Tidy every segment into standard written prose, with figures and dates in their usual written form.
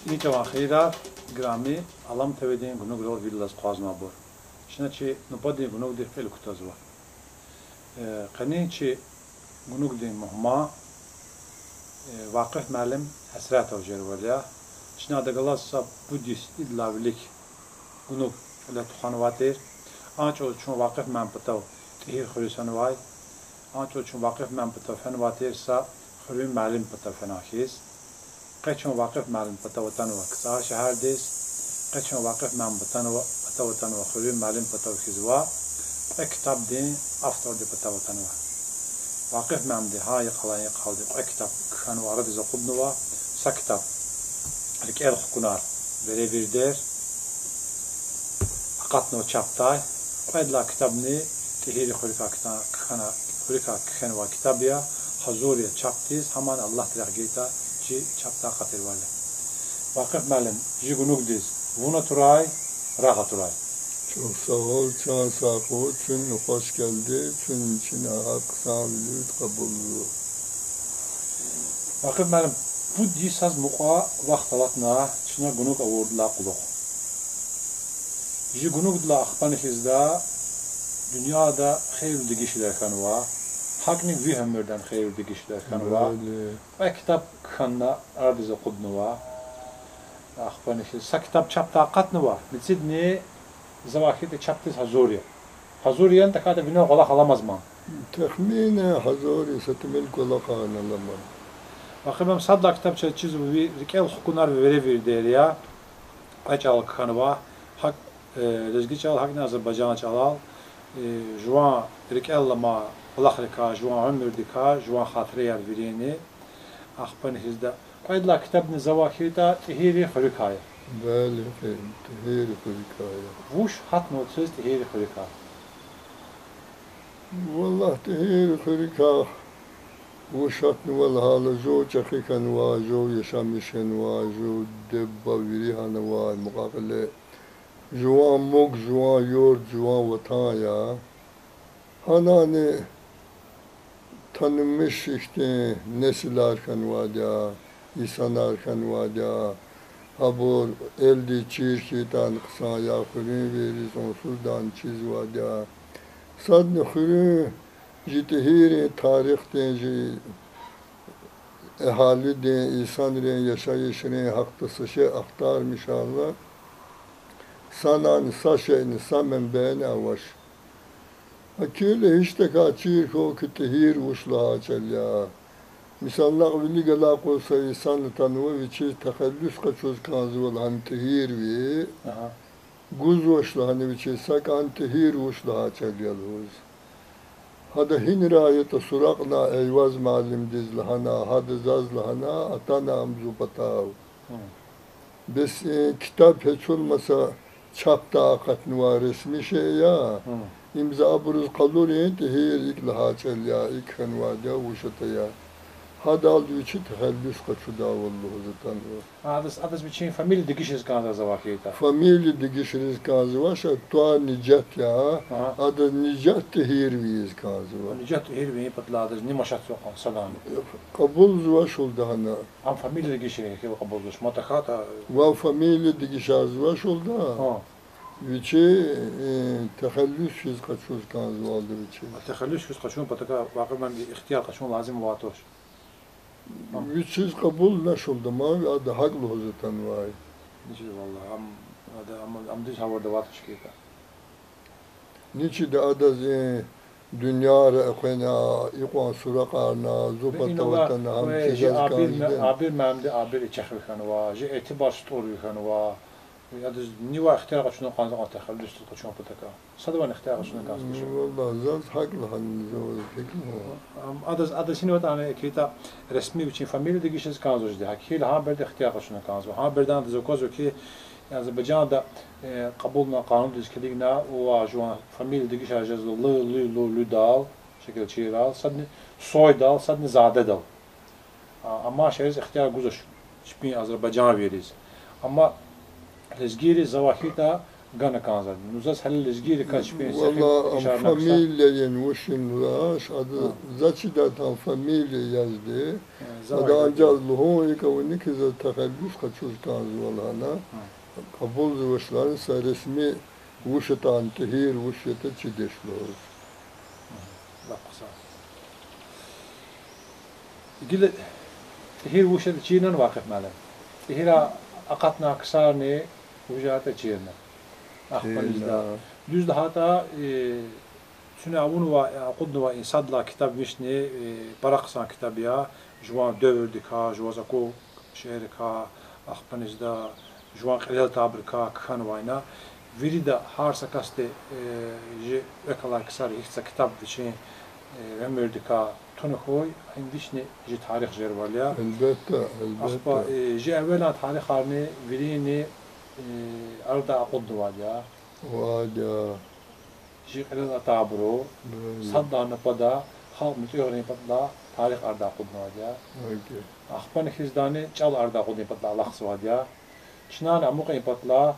Ničeva خیره گرامی علم تویدین گناه گرال ویدلاس قاز نبود. شنو چی نپادی گناه دی خیلی کتازوا. قنی چی گناه دی مهما واقع معلم حسرت اوجر ولیا. شنو دگلاس سب بودیست ایدلاویlik گناه لات خانواتیر. آنچه چون واقع من پتاو تهیر خریسان وای. آنچه چون واقع من پتاو فنواتیر سا خریم معلم پتاو فناخیز. قچون واقف معلم پتا وطن و کسا شهر دیس قچون واقف معلم پتا وطن و خوری معلم پتا و خیزوا کتاب دین افتار دی پتا وطن و واقف معلم دی های قلای قلدی کتاب کن وارد زقوب نوا سکتاب الکل خکنار بری ویردر قطن و چپتای باید لا کتاب نی تهیری خوری کن و کتابیا حضوری چپتیز همان الله تلقیتا çapta katır var. Vakıf malum, jigunukdiz. Buna turay, rahat turay. Çok sağ ol, çağ sağ ol. Çünkü hoş geldi. Çünkü içine hak sağlığı kabul ediyor. Vakıf malum, bu disaz muqa vaktalatna çına gunuk avurdla kuluk. Jigunukdla akpanihizda dünyada hayırlı kişiler kanıva. Hakni vihemlerden hayırlı kişiler kanıva. Ve kitap kanna ardize kudnuva. Akpanişi sa kitap çapta katnuva. Bitsidni zavakiti çaptiz hazuriye. Hazuriyen takada bina kolak alamaz mı? Tahmini hazuri satimel kolak alamaz. Bakımım sadla kitap çizu bir rikel hukunar ve veri der ya. Kaçal kanıva. Hak rezgi çal hakni Azerbaycan çalal. Juan rikel lama Allah'rika, juan ömürdika, juan hatırıya vereni, akpanihizda. Kaydla kitabını zavahirda tehiri hurikaya. Bəli, tehiri hurikaya. Vuş hat notsuz tehiri hurikaya. Vallahi tehiri hurikaya. وشات نوال هالجو چخیک نواجو یشامیش نواجو دبا ویری هنوای مقابله جوان مگ جوان یورد جوان وطایا hanane tanınmış işte nesil arkan vadya, insan arkan vadya, habur elde çirkitan kısa yakırı veri sonsuzdan çiz vadya. Sadne hürü jitihiri tarihten ehali de insan re yaşayışını haklısı şey aktarmış Allah. Sanan saşeni samen beğeni avaş. Akile işte kaçır ko kitihir uçla çelya. Misallar vili gala kosa insan tanıma viçi tehellüs kaçoz kazı olan tehir vi. Guz uçla hani viçi sakan tehir uçla çelya luz. Hada hin rayeta surakna eyvaz malim dizlahana hada zazlahana atana amzu patav. Bes kitap hiç olmasa çapta akatnuva resmi şey ya. İmza buruz kalori tehir iklaha çelya ikhen vadya uşataya. Hada aldı için tehellüs kaçu da vallahu zaten. Adas biçim familya dikişiz kanza zavakiyta. Familya dikişiriz kazı vaşa tuğa nicat ya. Adas nicat tehir viyiz kazı var. Nicat tehir viyi patla adas ni maşat sokan salam. Kabul zvaş oldu hana. Am familya dikişiriz ki kabul zvaş. Matakata. Va familya dikişaz vaş oldu ha. Viçi tehellüs yüz kaçuz kazı oldu viçi. Tehellüs yüz kaçun pataka vakıfman bir ihtiyar kaçun lazım vatoş. Viçiz kabul naş oldu ma adı haklı hozatan vay. Niçin vallahi am diş havarda vatoş kita. Niçi de adaz dünya re'khena iqwan suraqarna zubata vatana ham çizaz kazı. Abir memde abir içekhvi kanwa, je etibar story kanwa. Adas niva ihtiyar kaçun kanza tehellüs kaçun pataka. Sadvan ihtiyar kaçun kanza. Vallahi zaz haklı hani fikrim o. Adas yine tane kita resmi biçim familya dikişiz kanza jde. Hakil ha berde ihtiyar kaçun kanza. Ha berdan da zokozo ki Azerbaycan'da kabulna kanun dizkeligna o juan familya dikiş ajaz lu dal şekil çiral sadni soy dal sadni zade dal. Ama şeriz ihtiyar guzoş. Şpin Azerbaycan veriz. Ama lezgiri zavahita gana kanza. Nuzas hal lezgiri kaç bin Valla familyenin uşun raş adı zaçida tam familye yazdı. Adı ancak luhun yıkavını kiza tehellüs kaçuz kanzu olana. Kabul zıvışların ise resmi uşatan tehir uşyata çideşlor. Laksa. Gile tehir uşyata çiğnen vakıf malen. Tehira akatna kısarni uşyata çiğnen. Ahmanizda. Düz daha da şunu avunu ve kudnu ve insadla kitap vişni paraksan kitabıya juan dövürdük ha juazako şehrik ha ahmanizda juan qilal tabrika khan vayna virida har sakaste je ekala kısar ihsa kitap vişni ömürdük ha tonu koy indişni je tarih jervalya Elbette. Ahba je evvela tarih harni virini arda kudnu valya Vada. ji qilal tabro sadda napada halk mütüğrenin patla tarih arda kudnu valya Ahban hizdani çal arda kudnu patla Allah swadya Çinan amuqin patla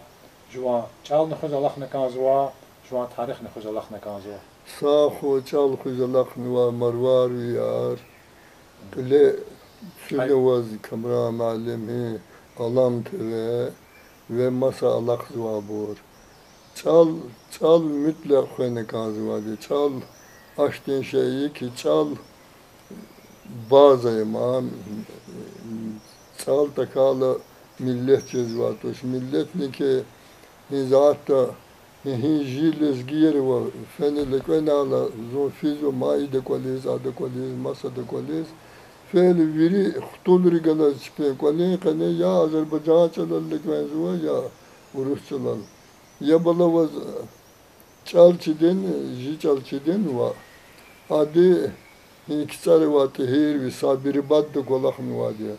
juan çal nxuz Allah nakanzwa juan tarih nxuz Allah nakanzwa Sahu çal kuzalak nuva marvar yar. Kle sülevaz kamera malemi alam teve ve masa alak zuvabur. Çal mütlak khene kanzvadi. Çal açtığın şeyi ki çal bazı imam çal takala millet cezvatoş. Millet ne ki nizatta Hijilles gierwa fenele kwenala zo fizo mai de kolis ade kolis masa de kolis fel viri xtulri gala spe kolin qane ya Azerbaycan çalal lekvenzuwa ya Rus çalal ya balavaz çalçiden ji çalçiden va adi ikisari va tehir vi sabiri badda kolak mi va diye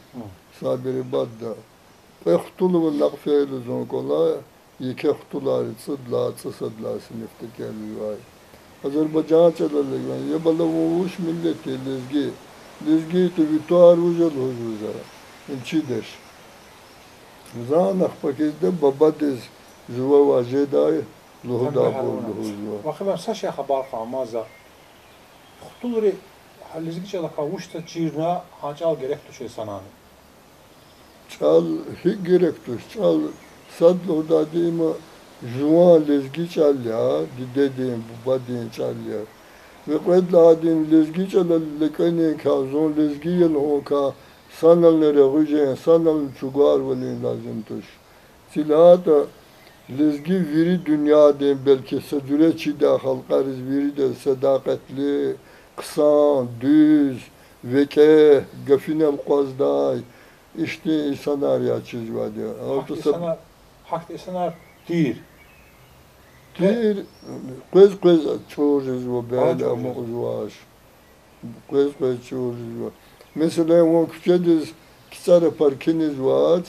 sabiri badda ve xtulu laqfel zon kola İki haftalar sıdla sınıfta geldi vay. Azerbaycan çalarlar ya bala vuş milleti lezgi Lizgiti vituar vujal hujuza. İnçideş. Zanah pakizde babadiz juva vajedai luhuda buldu huzva. Vakıben saşa haber kamaza. Xutulri halizgi çalaka uçta çirna hacal gerek düşe sananı. Çal hik gerektus. Çal sad luhuda dima juva lizgi çal ya. Dediğim babadin çal ya. Ve qedladin lizgi çalal lekani kazon lizgi yel hoka sanallara güjen sanal çugar velin lazım tuş. Silahata lizgi viri dünyada belki sedüreçi de halkarız viri de sadakatli, kısa, düz, veke, gafinel qazday, işte insanlar ya çizvadı. Hak insanlar değil. Değil, qız çoğuruz o böyle ama uzvaş. Qız çoğuruz o. Mesela o küçediz, kisara parkiniz var.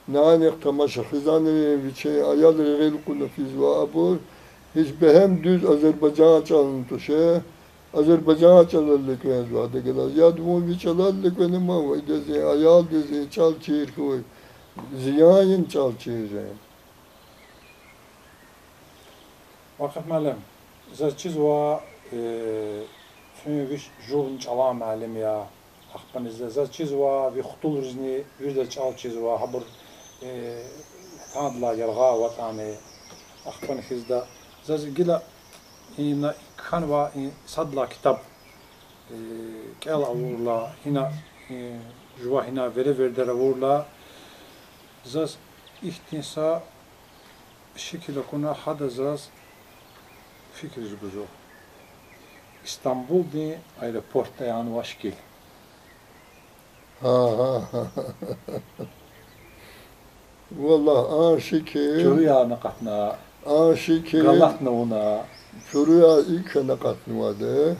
Nanek tamaşa hızanı viçe ayalları gel kulu fizva abur. Hiç behem düz Azerbaycan çalıntı şey. Azerbaycan çalarlık venzva da gelir. Ya dumun viçalarlık ve ne ma var. Dezi ayal dezi çal çir koy. Ziyanın çal çir. Vakıf malem. Zaçiz va çünkü viş jolun çala malem ya. Akpanizde zaçiz va vi xutul rizni yüzde çal çiz va habur tadla yarga vatani akpan hizda zaz gila ina kanva sadla kitap kel avurla hina juva hina vere avurla zaz ihtinsa şekilde kuna hada zaz fikir buzo İstanbul di aeroportta yani vaşkil Ha. Vallahi aşiki. Çuruya nakatna. Aşiki. Galatna ona. Çuruya ilk nakatna vardı.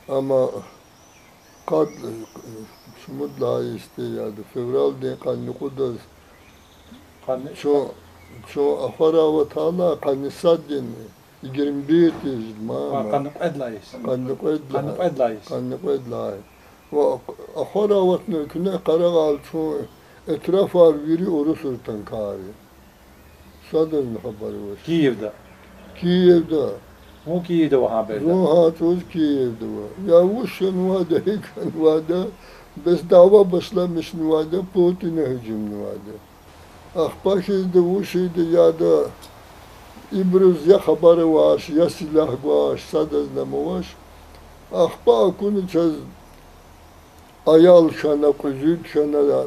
Ama kad şumudla isteyadi. Fevral de kanlı kuduz. Şu afara ve taala kanlı saddin. 21 tizma. Kanlı edlayız. Kanlı edlayız. Ve afara vatne küne karagal şu etraf var biri oru sırtan kari. Sadın haberi var. Kiev'de. O Kiev'de var haberde. Ruhat uz Kiev'de var. Ya uşun vada, hekan vada. Bes dava başlamış vada, Putin'e hücum vada. Akbaşızda uşuydu ya da İbruz ya haberi var, ya silah var, sadazlama var. Akba kunu çöz ayal şana, kuzul şana,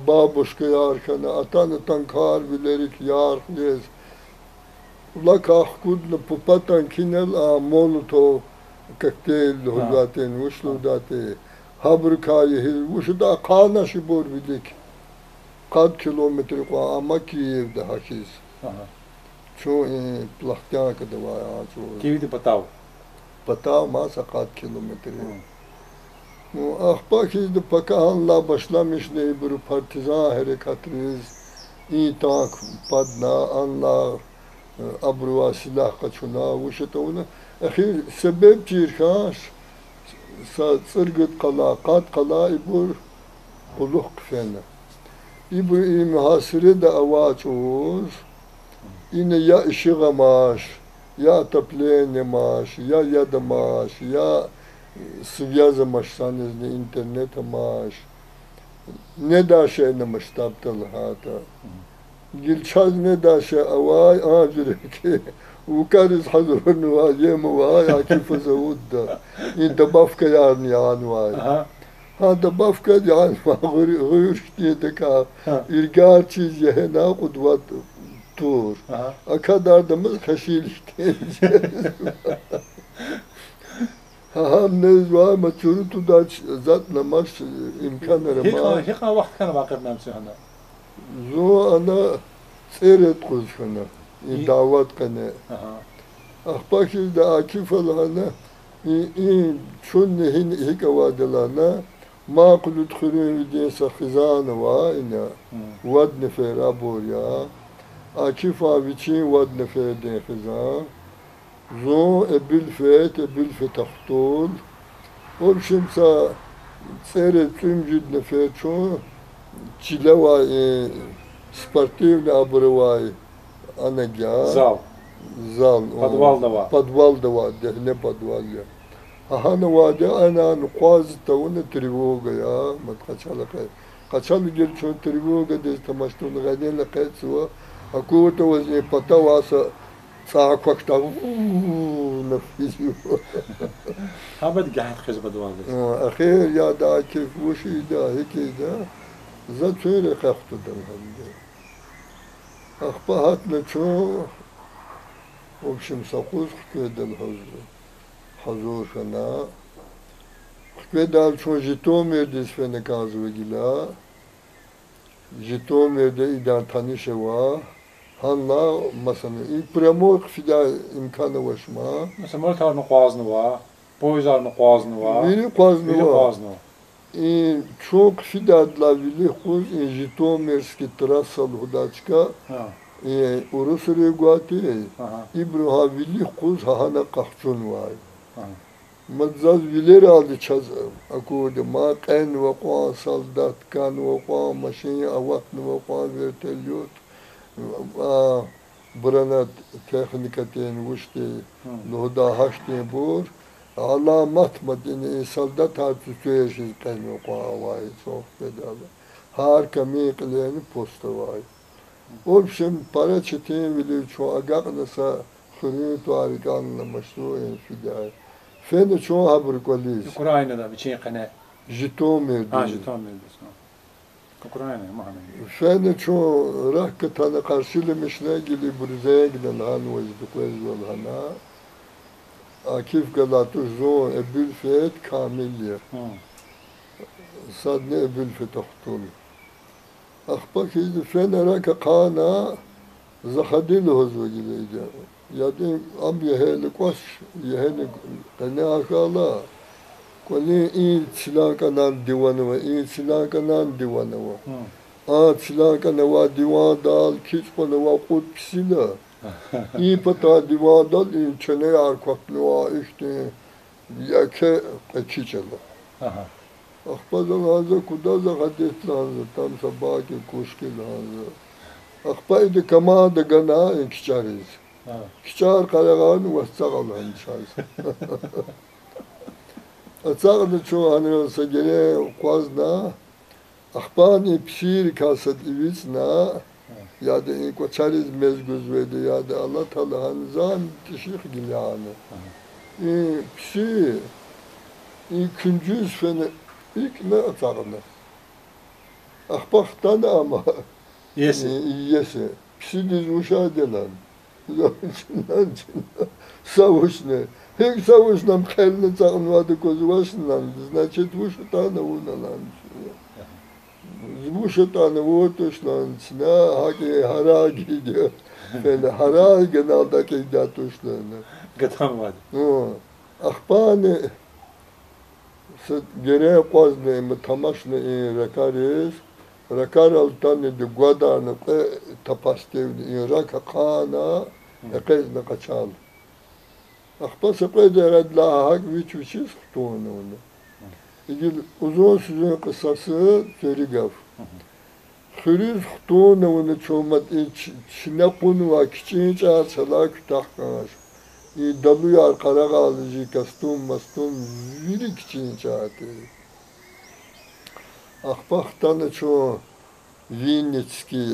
babuşka yar şana, atan kar bilerik yar yes. Lak ahkudla pupatan kinel molotov kokteyl hudaten, uşlu date, habrikayı, uşu da kanaşı bor bilik. Kad kilometre ko ama Kiev'de hakiz. Şu plahtyan kadar var ya. Kiev'de patav. Patav masa kad kilometre. Ahbakizde pakahanla başlamış ne bir partizan harekatınız. İyi tank padna anla abruva silah kaçuna uşeta ona. Ahir sebep cirkaş sırgıt kala kat kala ibur kuluk fena. İbur imhasire de avaç olur. Yine ya ışığa maaş, ya toplene maaş, ya yada maaş, ya связываешься интернет maaş. Ne da şey ne mashtaptal hata. Gilçaz ne da şey avay ajreki. Ukariz hazırını var yemu var akif zavudda. İnte bafka yarın yan var. Ha da bafka yan var. Gıyır diye de ka. İrgar çiz yehena kudvat tur. Akadardımız kaşilikte. Ham ne var ama çürütü da zatla maç imkanları var. Hika vakit kana vakit namsi hana. Zo ana seyret kuzkana. Davat kana. Ahbakil da akif alana. Şun nehin hika vadalana. Ma kulut khurun diye sakhizan va ina. Vad nefer aburya. Akif abiçin vad nefer de khizan. Zo ebil fet taxtul В общем-то, церквим жидно фечо, чилева спортивный обрывай, анагя. Зал. Зал. Подвал да var. Подвал да var, не подвал я. Ага, ваде, она нуквазта, он тревога, я, мат качала кай. Качала герчо тревога, дес тамашту нагадела кайцува, а кого-то возле потаваса, сааквакта, на физио. Habet gayet kız badvaldes. أخير يا دا كيف وشي دا هيك دا زاد شوية خفت دا الحمد أخبهت نشو وبشم سقوز خكوه دا الحضور فنا خكوه دا شو جيتومير ديس فنا كازو وجلا جيتومير دا إدان تانيشوا هلا مثلا إبرامو خفيدا إمكانه وشما Mesela Möltar'ın kuazını var. Boyzar'ın kuazını var. Biri kazını Biri var. kuazını var. И çok fidadlavili kuz Житомирski trasal hudachka Ha. Urus regati Aha. İbrahimli kuz hana kahçun var. Ha. Madzaz viler aldı çaz akude ma qen ve qan saldat kan ve qan maşin avatn ve qan vertelyot brana texnikaten vuşti loda haşti bur alamat madeni saldat hatı söyleşiz qen ve qan var çok bedava. Harika miqleni posta var. Общем, para çetin bile çoğu agaqnasa xürüt var anlamıştı en fidai. Fene çoğu haber kolis. Ukrayna'da bir şey kane. Житомир. Ha, Житомир'de. Ukrayna'ya mahane. Fene çoğu rahkatana karşılamışına gili Burza'ya giden han vazdıklar zolhana. Akif galatu zon ebül fet kamilye. Sadne ebül fet ahtul. Akbak izdi fene raka kana zahadil hozva gileydi. Yadim am yeheli koş, yeheli kane akala. Kone iyi çilakanan divanı var, iyi çilakanan divanı var. Çilakana var divan dal, kiç kone var kut pisila. İyi pata divan dal, iyi çene arkaklı var işte. Yake kiçela. Akbazan hazır kudaza hadis lazım, tam sabah ki kuşki lazım. Akbaydı kama da gana kiçariz. Kiçar karagan ve sağalan şans. Sağlı çoğu hani olsa gene kuazna, akbani pişir kasat ivisna, ya da inko çariz mezguz vedi ya da Allah Teala hani zan tişik gilyani. Pişir, küncüz fene, ilk ne atağını. Akbaktan ama. Yesi. Yesi. Pişir diz uşağı delen. Çınlan. Savuş ne? Hek savuş nam kelini çağınmadı kozu başından. Значит, вушу тана уналан. Вушу тана вотuşlan. Sina haki hara gidiyor. Böyle hara genelde gidatuşlan. Gatan vardı. Akbani gene qozne mi tamaşne rakaris. Rakar altane de guadarne tapastevni raka kana ekezne kaçal. Akbasa qeyde la hak viçiz tuğunu onu. İgil uzun sözün kısası söylügav. Xürüz tuğunu onu çoğmat çine kunu va kiçin çarçala kütahkaş. Daluyar karagalıcı kastum mastum viri kiçin çağatı. Akbak'tan çoğu Vinnitski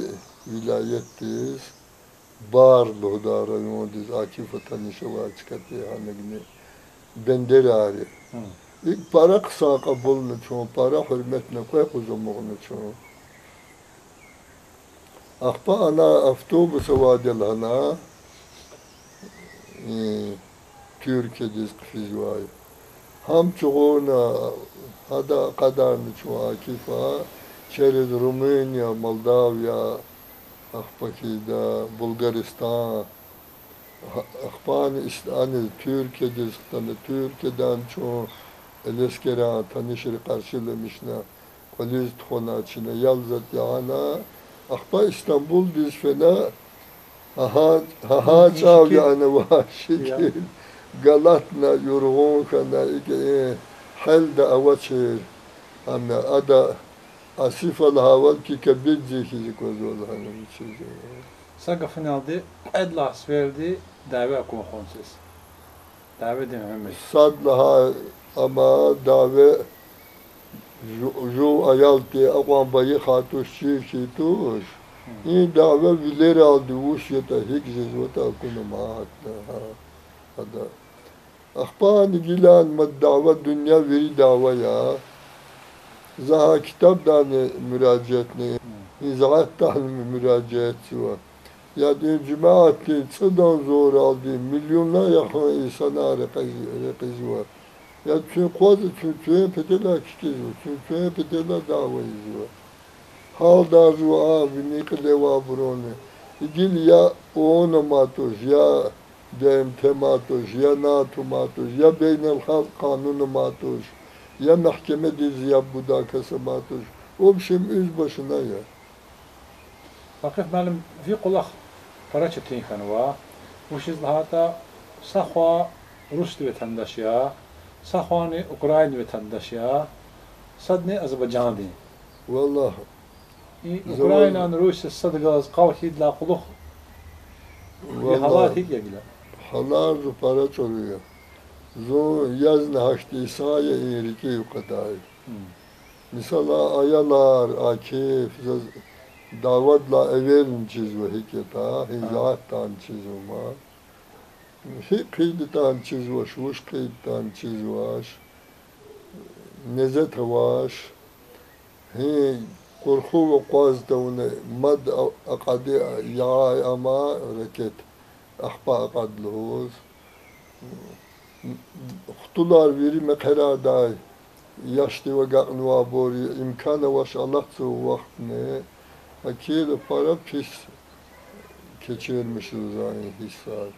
vilayettiyiz. Barlo da rayondiz. Akif Atanişe var çıkartı hanegine. Benderari. İlk para kısa kabulunu çoğu, para hürmetine koy kuzumuğunu çoğu. Akba ana avtobusa vadilhana Türkiye'diz kıfiz var. Ham çoğuna hada kadarını çoğu Akif'a çerez Rumenya, Moldavya, Akbakı'da, Bulgaristan, Akbani İslan'ı Türkiye'den çoğu Eleskera tanışır karşılamışına, Koliz tıkona çine yalzat yana, Akba İstanbul diz fena, ha çav yani var şekil, Galatna, Yorğun kana, حل دا أوتشير أما أدا أسيف الهوال كي كبير زيكي زيكو زول هنم تشيزي Saga finalde Edlas verdi dave akuma khonsiz. Dave de Mehmet. صاد لها أما داوي جو أيالتي أقوام باي خاتوش شيتوش این دعوه ویلر aldı وشيتا هيك زوتا كنا معها هذا أخبان جيلان ما الدعوة الدنيا ويري دعوة يا زها كتاب داني مراجعتني إزاحة تاني مراجعت سوا ya diyor cemaati sıdan zor aldı milyonlar yakın insana repezi var ya çünkü kozu çünkü pedela kişiz çünkü pedela davayız var hal da zuwa viniklewa burone igil ya ona matos ya dem tematos ya NATO matos ya beynel halk kanunu matos ya mahkeme dizi ya budakası matos o bir şeyim üz başına ya Vakıf benim fi kulak para çetin kanıva. Bu şizlahata sahwa Rus vatandaş ya, sahwani Ukrayna vatandaş ya, sadne Azerbaycan din. Vallahi Ukrayna'nın Rusya sadıgaz kavhid la kuluk. Bir halat hiç yagila. Halar para çoruyor. Zo yazne haşti sahaya iriki yuqaday. Mesela ayalar, akif, davatla evvelin çizme hiketa, hizattan çizme. Kıydıtan çizme, şuş kıydıtan çizme. Nezet havaş. Korku ve qazda mad aqadi yaay ama reket ahba aqadluhoz. Xtular veri meqeraday yaşlı ve gaqnwa bori imkana vaş Allah su vaxtne akil para pis keçirmişiz yani hissar.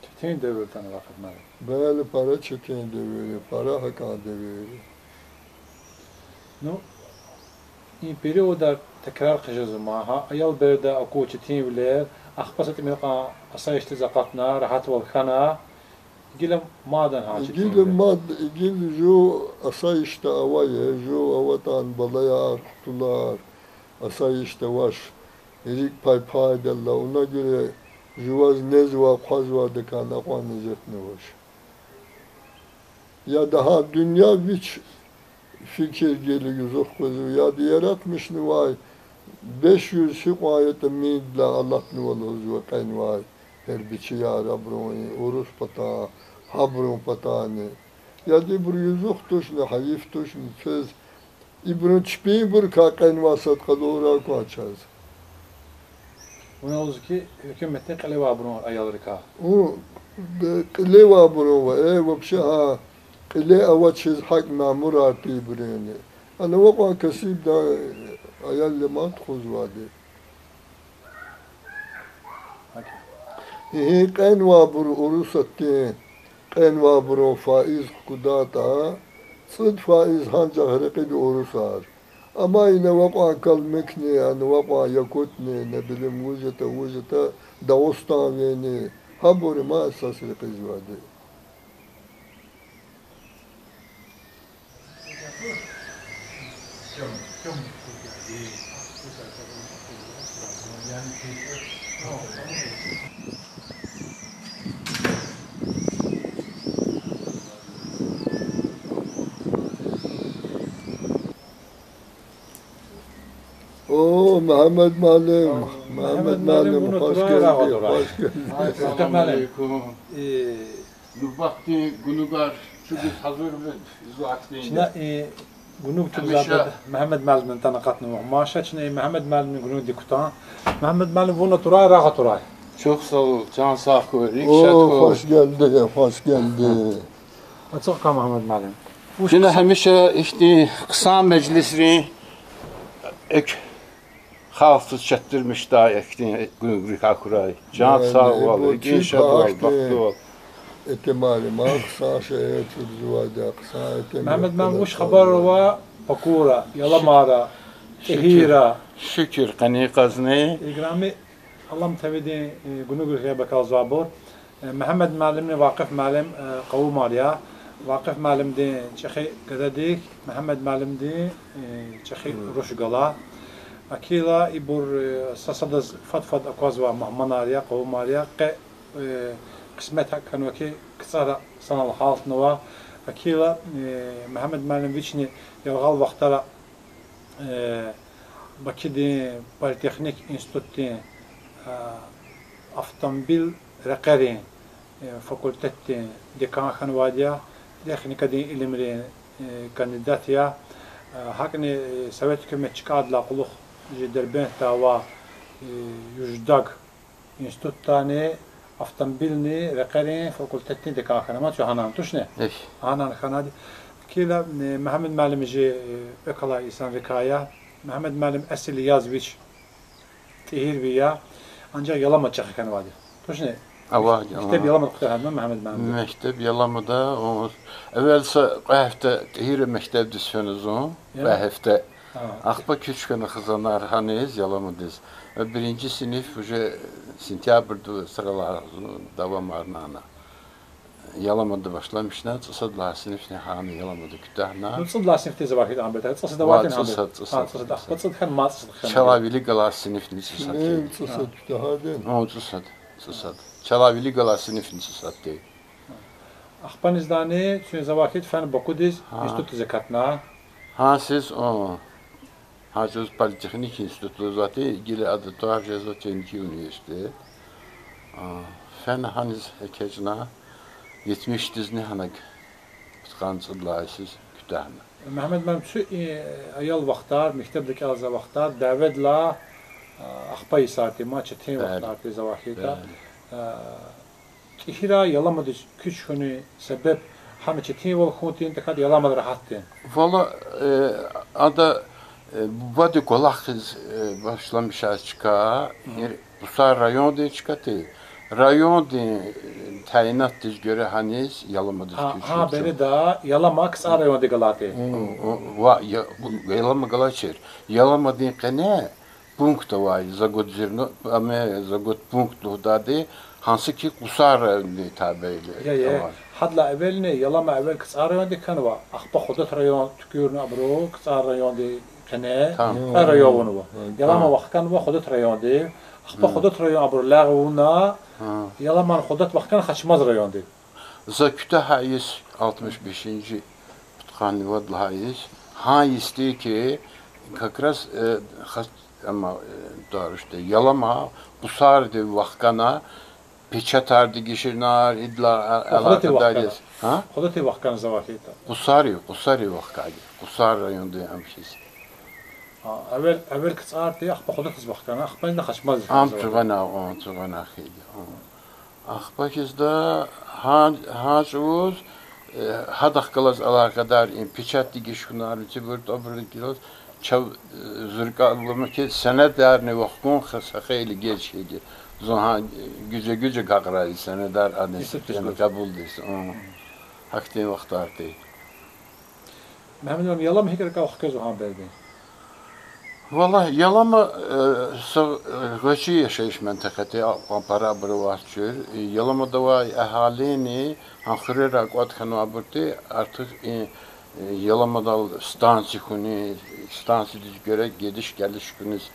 Çetin devletten vakıf mali. Böyle para çetin devri, para hakan devri. No, in perioda tekrar qijaz maaha ayal berda aku çetin biler akhbasat milqa asayişti zakatna rahat wal khana gilam madan ha çetin. İgil jo asayişte avaye, jo avatan balaya kutular, asayişte vaş, erik pay della, ona göre juvaz nezva, qazva dekan aqvan nezetne vaş. Ya daha dünya hiç fikir geliyor yok kuzu ya diyaratmış ne vay 500 şikayete midla Allah ne olur ve kayn vay her biçi ya Rabbim urus pata habrun patane ya di bur yüzük tuş ne hayif tuş ne söz İbrun çipi bur ka kayn vasat kadora koçaz Ona oldu ki hükümetin kaleva bunu ayalırka. o kaleva bunu ve вообще ha اللي أول شيء حق مأمور عطي بريني أنا وقع كسيب دا عيال ما تخوز وادي هي قين وابر أروستي قين وابر فائز قداتا صد فائز هانجا هرقيد أروسار أما إن وقع كلمكني أنا وقع يكوتني نبلم وجتا دوستا ويني هبور ما أساس رقيز وادي Oo Mehmet Malim, Mehmet Malim hoş geldin. Hoş geldin. Selamünaleyküm. Nubakti Gunugar şu biz hazır mı? Şimdi Gunuk tuzada Mehmet Malim'in tanıkatını maşa şimdi Mehmet Malim'in gunuk dikutan Mehmet Malim bunu turay rahat turay. Çok sağ ol. Can sağ ol. Oo hoş geldin, hoş geldin. Açık ka Mehmet Malim. Şimdi hemişe işte kısa meclisini ek hafız çettirmiş daha ekti Gunuk Akuray. Can sağ ol. İnşallah baktı ol. احتمالي ما أقصى شيء في الزواج أقصى Mehmet Malim وش خبر و Bakura, Yalamara, Tehira. Şükür kani kazni. İgrami Allah'ım tevedi Gunuk Rıhıya Bekal Zabur. Mehmet Malim'le Vakıf Malim Kavu Mariya. Vakıf malimdi, Çexi Gadadik, Mehmet malimdi, Çexi Ruşgala. Akila ibur sasadaz fatfad akvazva mahmanariya, qavmariya, qe kısmet hakkın vaki kısara sanal halt nova. Akila Mehmet malim viçni yalgal vaxtara Bakı'da Politeknik İnstitütü avtomobil rekeri fakülteti dekan xanvadiya teknika din ilimri kandidatya hakni Sovet hükümet çıkardılar kuluk Derbent dava yüzdag İnstitütani avtomobilni rekeri fakülteti dekan xanamat şu hanan tuşne hanan xanadi kila Mehmet Malimci ekala İsan Rikaya Mehmet Malim esili yazviç tehir biya ancak yalama çakıkan vardı. Tuşne mektep yalama kutardı Mehmet Malim. Mektep yalama da o evvelse hafta tehir mektep düşseniz o hafta akba küçükene kızanlar hanız yalamadız. Birinci sınıf уже sentyabrda sıralar devam arnana. Yalamada başlamışlar. Sısadlar sınıfını hanı yalamadı kütahna. Sısadlar sınıfı zavakit ambet. Sısadlar varken ambet. Sısadlar. Sısadlar mat sısadlar. Çalavili galar sınıfını sısadı. Sısadı kütahada. O sısadı. Çalavili galar sınıfını sısadı. Akbanizdani çünkü zavakit fen Bakudiz İnstitütü zekatna. Ha siz o Hacız Politeknik İnstitütü zaten ilgili adı Tuhaf Teknik Üniversitesi. Fen haniz hekecna 70 dizni hanak tutqansıdlar siz kütahna. Mehmet Malim şu ayal vaxtlar, mektebdeki azza vaxtlar davetla axpay saati ma çetin vaxtlar tez vakita. Tihira yalamadı küç hünü sebep hamı çetin vol xuntin tekad yalamadı rahattı. Valla ada bu kolakız başlamış açıka. Bu rayon de çıkatı. Rayon de tayinat diz göre hanis yalamadı küç. Ha beni da yalama kısa rayon de galati. Yalama galaçer. Yalama de kene punkta var. Zagod zirno ama zagod punktu dadi hansı ki kusar rayon de tabeyle. Hadla evvelini yalama evvel kısa rayon de kanva. Akba xudat rayon tükürünü abro kısa rayon de kene rayonu bu. Yalama vaxtkan va xudat rayon de. Akba xudat rayon abro lağuna yalaman xudat vaxtkan xaçmaz rayon de. Zaküte hayis 65. Tutkanlı vadlı hayis. Hayis diyor ki kakras ama doğru işte yalama kusar diyor vaxtkana peçatardı geçirnar idla alakadariyiz. Ha? Xudati vaxtkan zavakita. Kusari vaxtkayı. Kusar rayonda amşiz. Evvel kısar diye akba xudat vaxtkan akba ne xaçmaz. Am tugana xeyli. Akbakizda hacuz hadak kalaz alakadar in peçatlı geçirnar tiburt abırdı kiloz çav zırkalımı ki senedar ne vaxtkun xeyli geçiydi. Zohan güce kakrayı senedar adresi kabul desin. Hakti vaxtardı. Mehmet Malim yalama hikar ka vaxtka zohan berdi. Vallahi yalama göçü yaşayış menteketi para bırıvaçır. Yalama da var ahalini hankhırıra kuatkanu aburti artık Yalamada stansi göre gidiş geliş günüz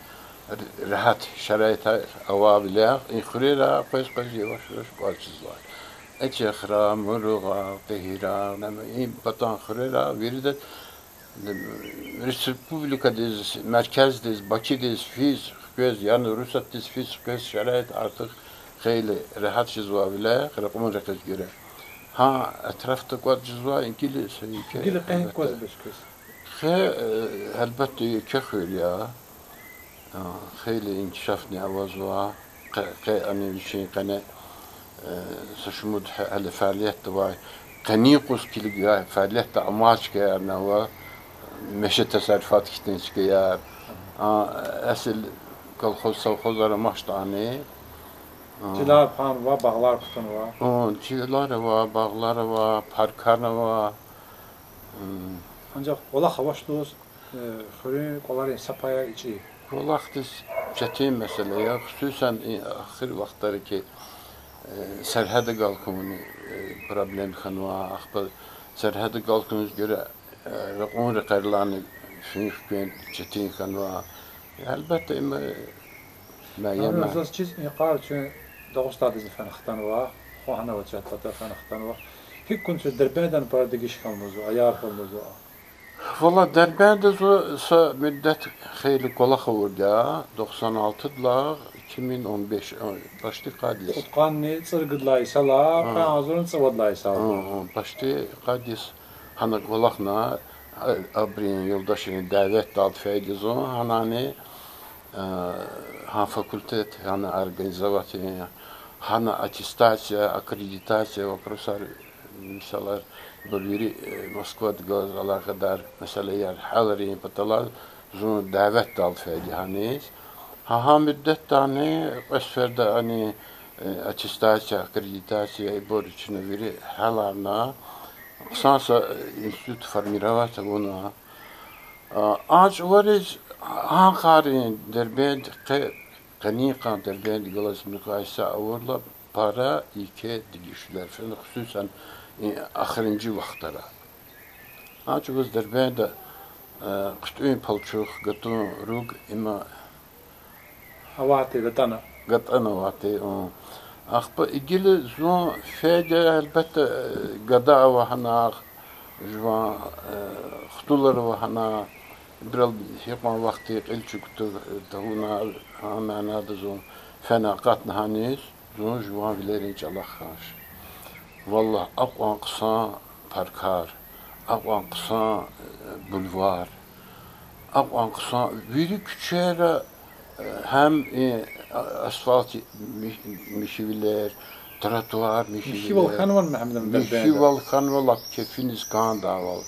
rahat şeraita avabile ikhirira pes yavaş parçızlar. Eçekhra muruğa tehira nem patan khirira veridet Respublika'dayız, merkezdeyiz, Bakı'dayız, fiz göz yani Rusya'dayız, fiz göz şerait artık hayli rahat cizva bile kırıkımın rakız göre. Ha etrafta kuat cizva İngiliz. İngiliz en kuat beşkes. Elbette kehir ya. Hayli inkişafni avazva. Ani bir şey kane saçmud hele faaliyet de var. Kanikus kili faaliyet de amaç yani var. Meşe tasarrufat kitlen çıkıyor. Asıl kolhoz savhozlara maçtani. Cilar pan var, bağlar kutun var. Cilar var, bağlar var, parklar var. Ancak ola havaş dost, xörün qoların sapaya içi. Olaqdız çetin mesele ya. Xüsusən axir vaxtları ki sərhədə qalxımını problem xanwa axbı serhedi kalkınız göre on rekarlarını fünükün çetin kanva. Elbette ima ما أنا يما زوج چیز قارن شو داوستاد از فن اختنوا خو هنا وجهت تا فن اختنوا هیچ كنت دربندن باردگیش kalmazı ayar kalmazı. Valla derbende müddet xeyli kola xavurda 96'lar 2015 başlı qadis. Utqanni tsırgıdlay sala, qazurun tsıvadlay sala. Başlı qadis hana kolaqna abrin yoldaşını davet dal feydizo hanani ha fakultet hana organizovati hana attestacija, akreditacija vопроsar misalar بالويري مسكوت جوز على قدر مثلا يا حاضرين بطلال زون دعوت دال فادي هانيس ها مدة تاني أسفر داني أتستاشا أكريديتاشا يبورشنا ويري حالنا قصاصا إنستيتوت فرميروات بونا آج ورز هانقارين دربند قنيقا دربند جلس مقايسة أورلا para iki digişler falan hususen ahırıncı vaxtlara. Açıkçası derbende kuştuğun palçuk gatun rug ima Havati gatana. gatana vati o. Akba ilgili zon fede elbette gada ve hana jvan xtular ve hana biraz hikman vakti ilçuktu tahuna amana da zon fenakat nahanis zon jvan vilerin çalakhaş. والله أقوى قصان باركار أقوى قصان بولفار أقوى قصان بيري كتشيرا هم أسفالت مشيولير تراتوار مشي والخان ولا محمد مشي والخان والله كيفينز كان داول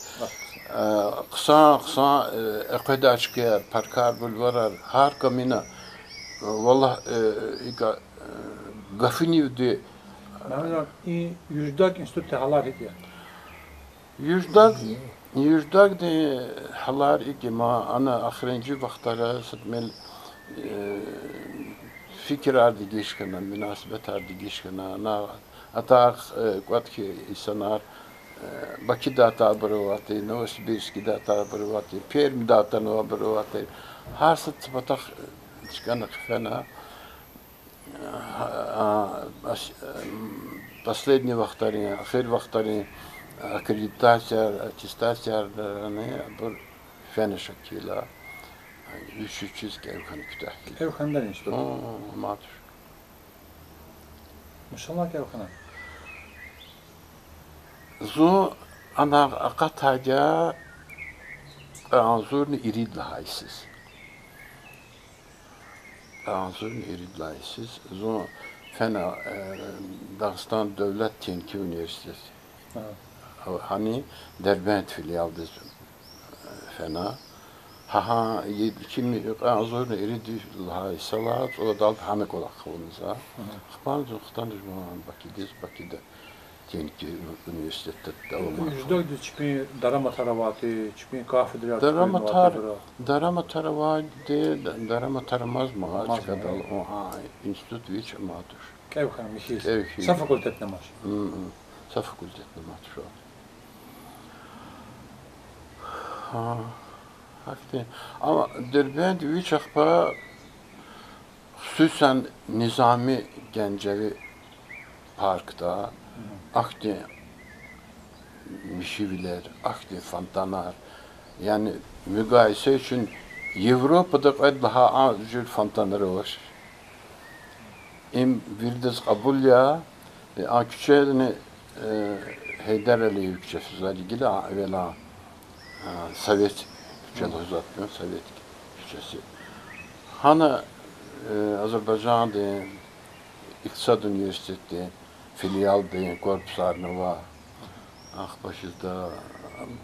قصان أقداشكي باركار بولفار هار كمينا والله قفني ودي Mehmet iyi yüzdak enstitü halar hediye. Yüzdak de halar iki ma ana ahirci vaxtlara sıtmel fikir ardı geçkana münasebet ardı geçkana ana atak qat ki insanlar Bakıda ata bırıvatı, Novosibirsk'de ata bırıvatı, Perm'de ata bırıvatı. Her sıt batak çıkanı fena. Последние вахтари, ахир вахтари, аккредитация, аттестация, bir fena şekilde 300 evхан kütahki. Evhan'dan işte. Matur. Maşallah evhan'a. Zo ana akataja anzurni irid lahaysiz. Anzurni irid lahaysiz. Zo fena Dağıstan Devlet Teknik Üniversitesi. Hani Derbent filialdı fena. Ha 2000 anzurni irid lahaysalat o da hamek olak kavunza. Xban zoxtan Bakı'da Teknik Üniversitede devam. Yüzde çıkmıyor darama taravatı, çıkmıyor kafedra. Darama taravadi, darama taramaz mı? Çıkadal o institut viç matur. Evhan mişiz. Sa fakultetne maş. Sa fakultetne matur. Ha. Hakikaten. Ama Derbent viç akba hususen Nizami Gencevi Park'ta akti mişiviler, akti fontanar. Yani mükayese için Avrupa'da daha az fontanları var. Bildiz kabul ya, küçüğünü Heydareli yüksesi var. İlgili evvela Sovyet küçüğünü uzatmıyor, Sovyet küçüğesi. Hani Azerbaycan'da İktisat Üniversitesi filialda korpuslarını var. Başızda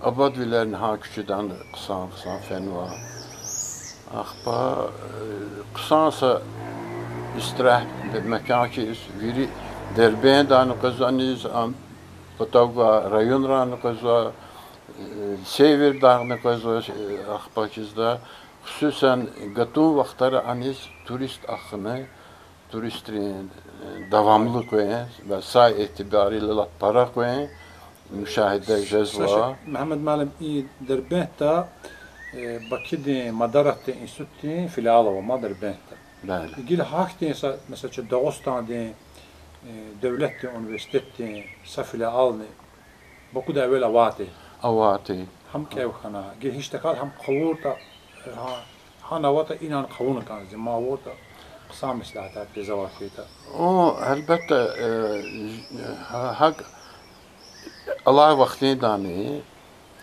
Abadvilerin ha küçüden kısan fen var. Kısansa istirah mekan ki veri Derbent anı kazanız Patavga rayon ranı kazan Sever dağını kazan başızda hususen gatun vaxtları aniz turist akını turistlerin devamlı koyun ve say itibariyle para koyun müşahede cezva. Mehmet Malim iyi derbenta Bakı'da Madarat'ta enstitütü filialı var Madarat'ta. Bəli. İlgili hakta mesela Dağıstan'da devletli üniversitede safilialni Bakı da evvel avati. Avati. Hem kevkana. Gel hiç tekrar hem kavurda hanavata inan kavunu kanzi. Mavurda kısam islahatlar tezavakiyta. O əlbəttə hak alay vaxtidani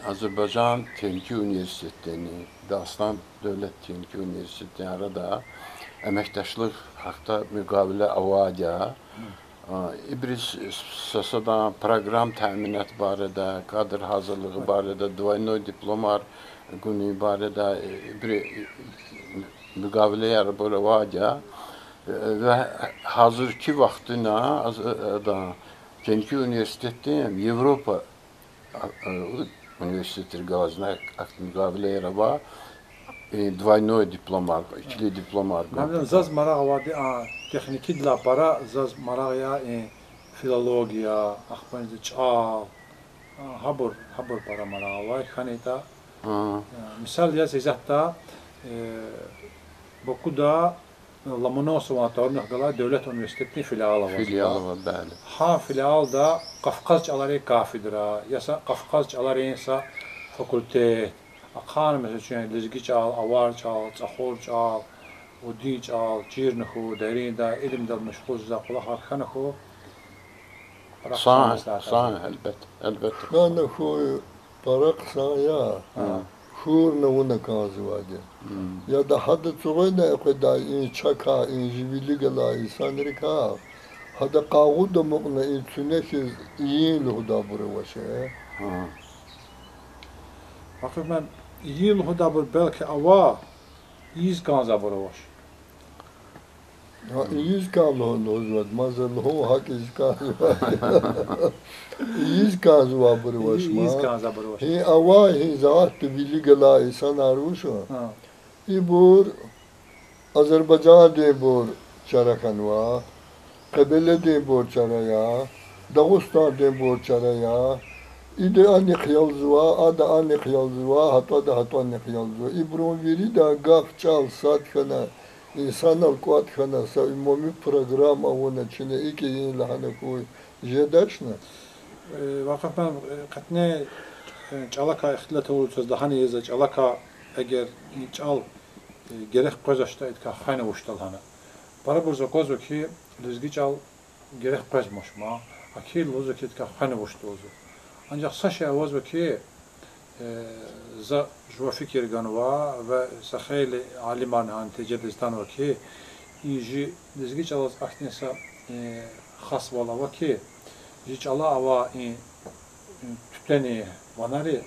Azərbaycan Texniki Universitetini, Dağıstan Dövlət Texniki Universitetini arada əməkdaşlıq haqda müqavilə avadiya İbris Sasadan proqram təminat barədə, kadr hazırlığı barədə, dvaynoy diplomar günü barədə bir müqavilə yarabı avadiya və hazırki vaxtına Texniki Universitetinin Avropa Üniversitetleri gazına müqavilə yaraba двойной дипломар, ikili diplomar. Mənim zaz maraq vardı, texniki dilə para, zaz maraq ya filologiya, axbanıcı çal, habur para maraq var. Xanita. Misal ya sizətdə Bakıda Lomonosov Anatolya'da Dövlət Üniversitetinin filialı var. Filialı var, bəli. Ha filialda Qafqazcaları kafedra, yasa Qafqazcaları insa fakültet. Akhan mesela lizgi çal, avar çal, çahor çal, udi çal, çirnxu, derinde, ilimde meşgul zakula harxanxu. Sağ, elbette. Ben de şu parak sahaya, şuur ne ona kazı vardı. Ya da hadi çoğu ne kadar in çaka, in jivili gala, insanları ka. Hadi kavu da mukna in tünekiz iyi luhda buru vaşı. Bakın ben iyi luhda buru belki ava iz kanza buru vaş. İyiz kanlı olmaz, mazarlı hak iz kanlı var. İyiz kanlı var buru vaş ma. İyiz kanza buru vaş. Hi ava hi zaat bili gala insan aruşu. Hi bur Azerbaycan de bur çarakanva. Kabile de bur çaraya. Dağıstan de bur çaraya. İde anne xiyalzwa, ada anne xiyalzwa, hatta da hatta anne xiyalzwa. İbrahim veri da gaf çal sat kana. İnsanlar kuat kana sa ümumi program avuna çine iki yeni lahane koy. Jedaşna. Vakıf ben katne çalaka ihtilat olursa daha ne yazı çalaka eğer çal gerek kozaşta etka hayne uçtal hana. Para burza kozu ki lüzgi çal gerek kozmoşma. Akil lozu ki etka hayne uçtozu. Ancak saşa avaz ki za jwa fikir ganwa ve sakhayli aliman han tecedistan ve ki iyici lüzgi çalaz aktinsa khas vala ki hiç Allah ava tüpleni vanari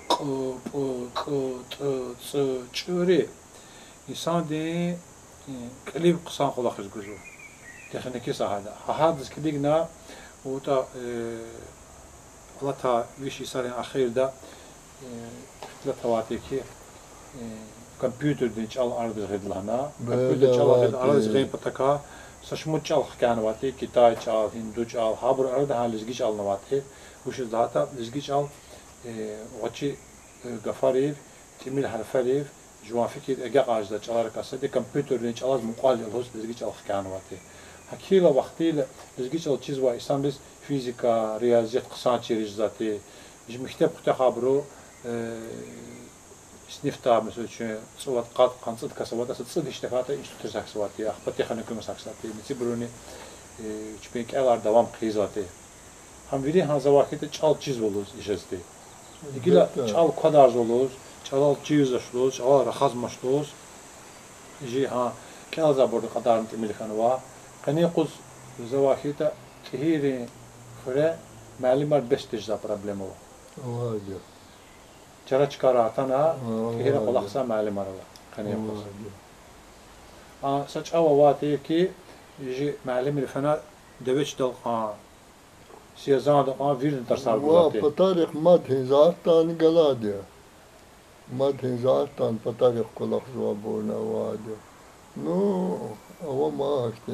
çöri insan de klip kısan kulak gücü tekniki sahada hadis kidigna o da Allah ta vişi sarın ahirda la tavatiki kompüter de çal ardı redlana kompüter çal ardı gayb pataka سشمت چال خکان واتی کتای چال هندو چال هابر ارد ها لزگی چال نواتی وش داتا لزگی چال وچی گفاریف تیمیل حرفاریف جوان فکر اگه قاعده چالار کاسه دی کامپیوتر نی چالار مقال الهوس لزگی چال خکان واتی حکیلا وقتی لزگی چال چیز و اسلام biz fizika riyaziyat kısa çerizati biz mektep kutahbro Snifta mesela çünkü sıvat kat kansıt kasavata sıt işte kata institut saksavati ya pati xanıkım saksavati nisi bruni çünkü elar devam krizati ham biri hanza vakit çal çiz olur işesti İgila çal kadar olur çal çiz olur çal rahat maşlos ji ha kaza burada kadar temel kanva kani kuz zavakita tehiri fre malumat bestijda problemi var. Olacak. Çara çıkaratana kehre kulaksa malum araba. Kani yapılsa. Saç ava vati ki ji malum ilfana deveç dal siyazan da virin tarsar vati. Wa patarikh mad hizartan galadi. Mad hizartan patarikh kulak zwa borna wadi. No ava ma işte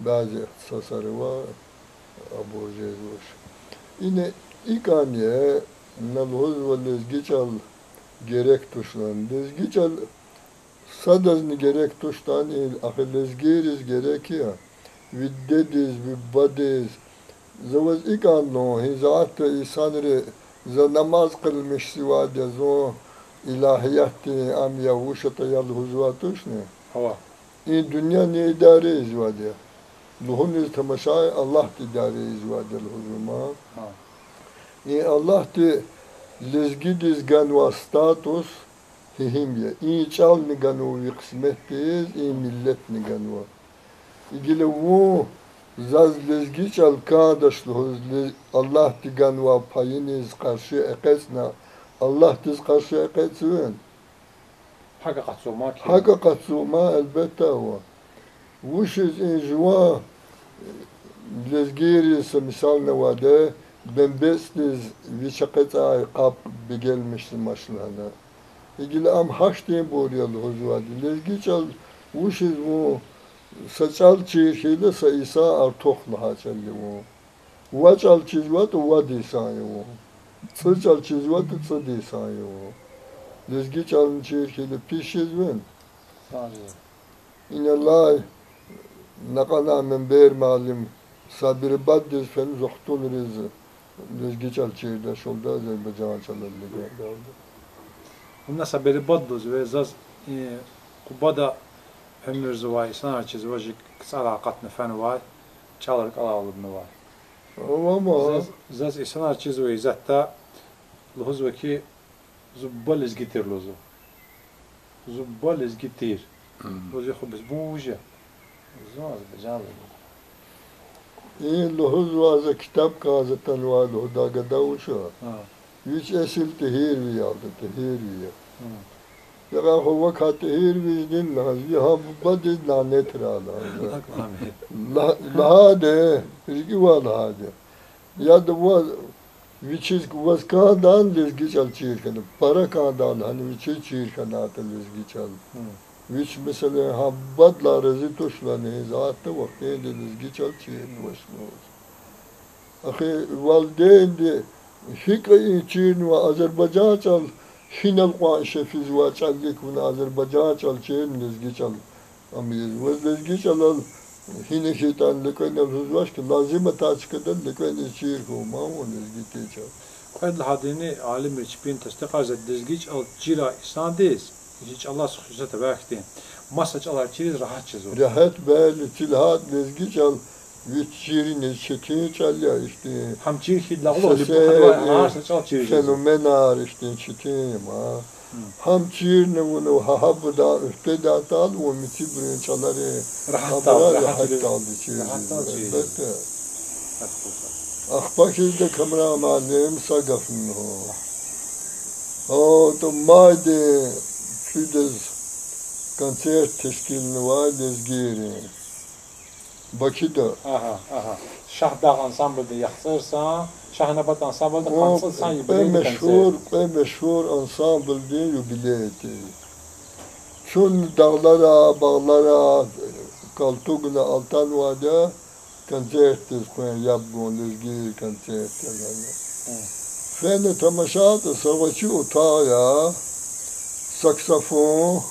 bazı ihtisasları var. Abu Cezuş. Yine İkaniye nalhoz ve lezgiçal gerek tuşlan. Lezgiçal sadazını gerek tuştan il ahir lezgiriz gerek ya. Viddediz, vibbadiz. Zavaz ikanlo hizat insanları za namaz kılmış sivade zo ilahiyati am yavuşata yal huzvatuşne. Hava. İn dünya ne idare izvade. Nuhun iz tamaşay Allah idare izvade huzuma. İn Allah ti lezgidiz ganva status hihimye. İn çal ni ganva kısmetiz, in millet ni ganva. İgile bu zaz lezgiç al kadaşlı Allah ti ganva payiniz karşı ekesna. Allah tiz karşı eketsin. Hakikat sorma ki. Hakikat suma elbette o. Vuşiz injua lezgiris misal nevade ben besliz viçaketa kap begelmiştim maşlana. İgili am haştayım boryalı huzvadi. Lezgiç al vuşiz bu saçal çirkili sayısa artokla haçalli bu. Vaçal çizvat vadi sayı bu. Saçal çizvat tsadi sayı bu. Lezgiç alın çirkili pişiz ben. İnallah nakana men ber malim sabir baddiz fen zohtun riz. Lezgiç al çirde şolda Azerbaycan çalarlı. Bunlar saberi badduz ve zaz kubada ömür zıvay sana çiz vajik kısa alaqatını fen var. Çalarık alalımını var. Ama Zaz insanlar çiz ve izatta lhoz ve ki zubba lezgitir lozu. Zubba lezgitir. Lozu khubz buja. Zaz bejalı. iyi lohuz vaza kitap kazatan var lohuda gadavuşa. Hiç esil tehir vi aldı tehir vi. Ya hova kat tehir vi din lazı ha badiz lanet rala. Lahade rizki var lahade. Ya da var viçiz was kadan lezgi çal çirken para kadan hani viçiz çirken atı lezgi çal. Viç mesela habbatla rezi tuşlanı zaten vakti de lezgi çal çirken başlıyor. Ahi valdeyn de hikayi çirken ve Azerbaycan çal hinal qaşe fizwa çallik ve Azerbaycan çal çirken lezgi çal. Amiz ve lezgi çal hine şeytan lekene huzvaş ki lazım taçkadan lekene çirken mamun lezgi çal. Qad hadini alim içpin tasdiqar zedizgiç al cira isandis. Hiç Allah subhanahu tebarekti. Masaç alar çiriz rahat çiz. Rahat belli tilhat lezgi çal vitçirin çetin çal ya işte. Ham çir hidla olur li bu hadva çal çiriz. Fenomenar işte çetin ma. Ham çir ne bunu habda üsteda tal o mitibrin çaları. Rahat aldı çiriz. Elbette. Akbakizde kameramanım sagafın o. O to mayde füdez koncert teşkilini var lezgiri. Bakı'da. Aha. Şahdağ ansambl de yaxsırsa, Şahnabat ansambl de qansılsan yubiley meşhur ansambl de yubileydi. Şun dağlara, bağlara, kaltugla altan vada koncertes koyan yapgın lezgiri koncertler. Fene tamaşat savaşı utaya, saksafon,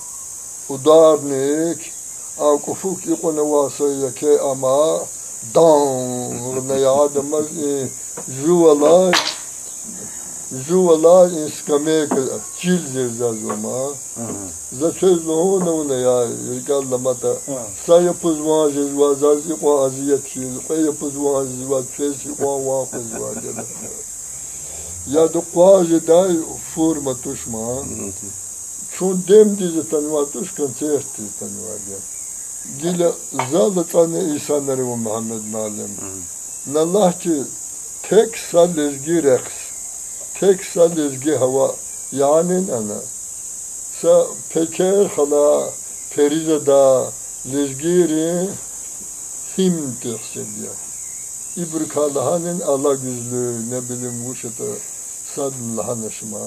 udarnik, akufuk ikone vasıya ke ama dan ne yadımız juvala iskamek çilzir zazoma. Za söz ne ya yırgallamata. Sa yapız vazir vazaz ikon aziyet çiz. Kay yapız vazir vaz fes ikon vafız vazir. Ya da quase da forma tuşma. Çun dem dizi tanıma tuş konserti tanıma ya. Gile zalı tane insanları bu Muhammed Malim. Nallah ki tek salizgi reks. Tek salizgi hava. Yani ana. Sa peker hala perizada lezgiri him tehsediya. İbrikalahanın ala güzlü ne bileyim bu şata sad lahanışma.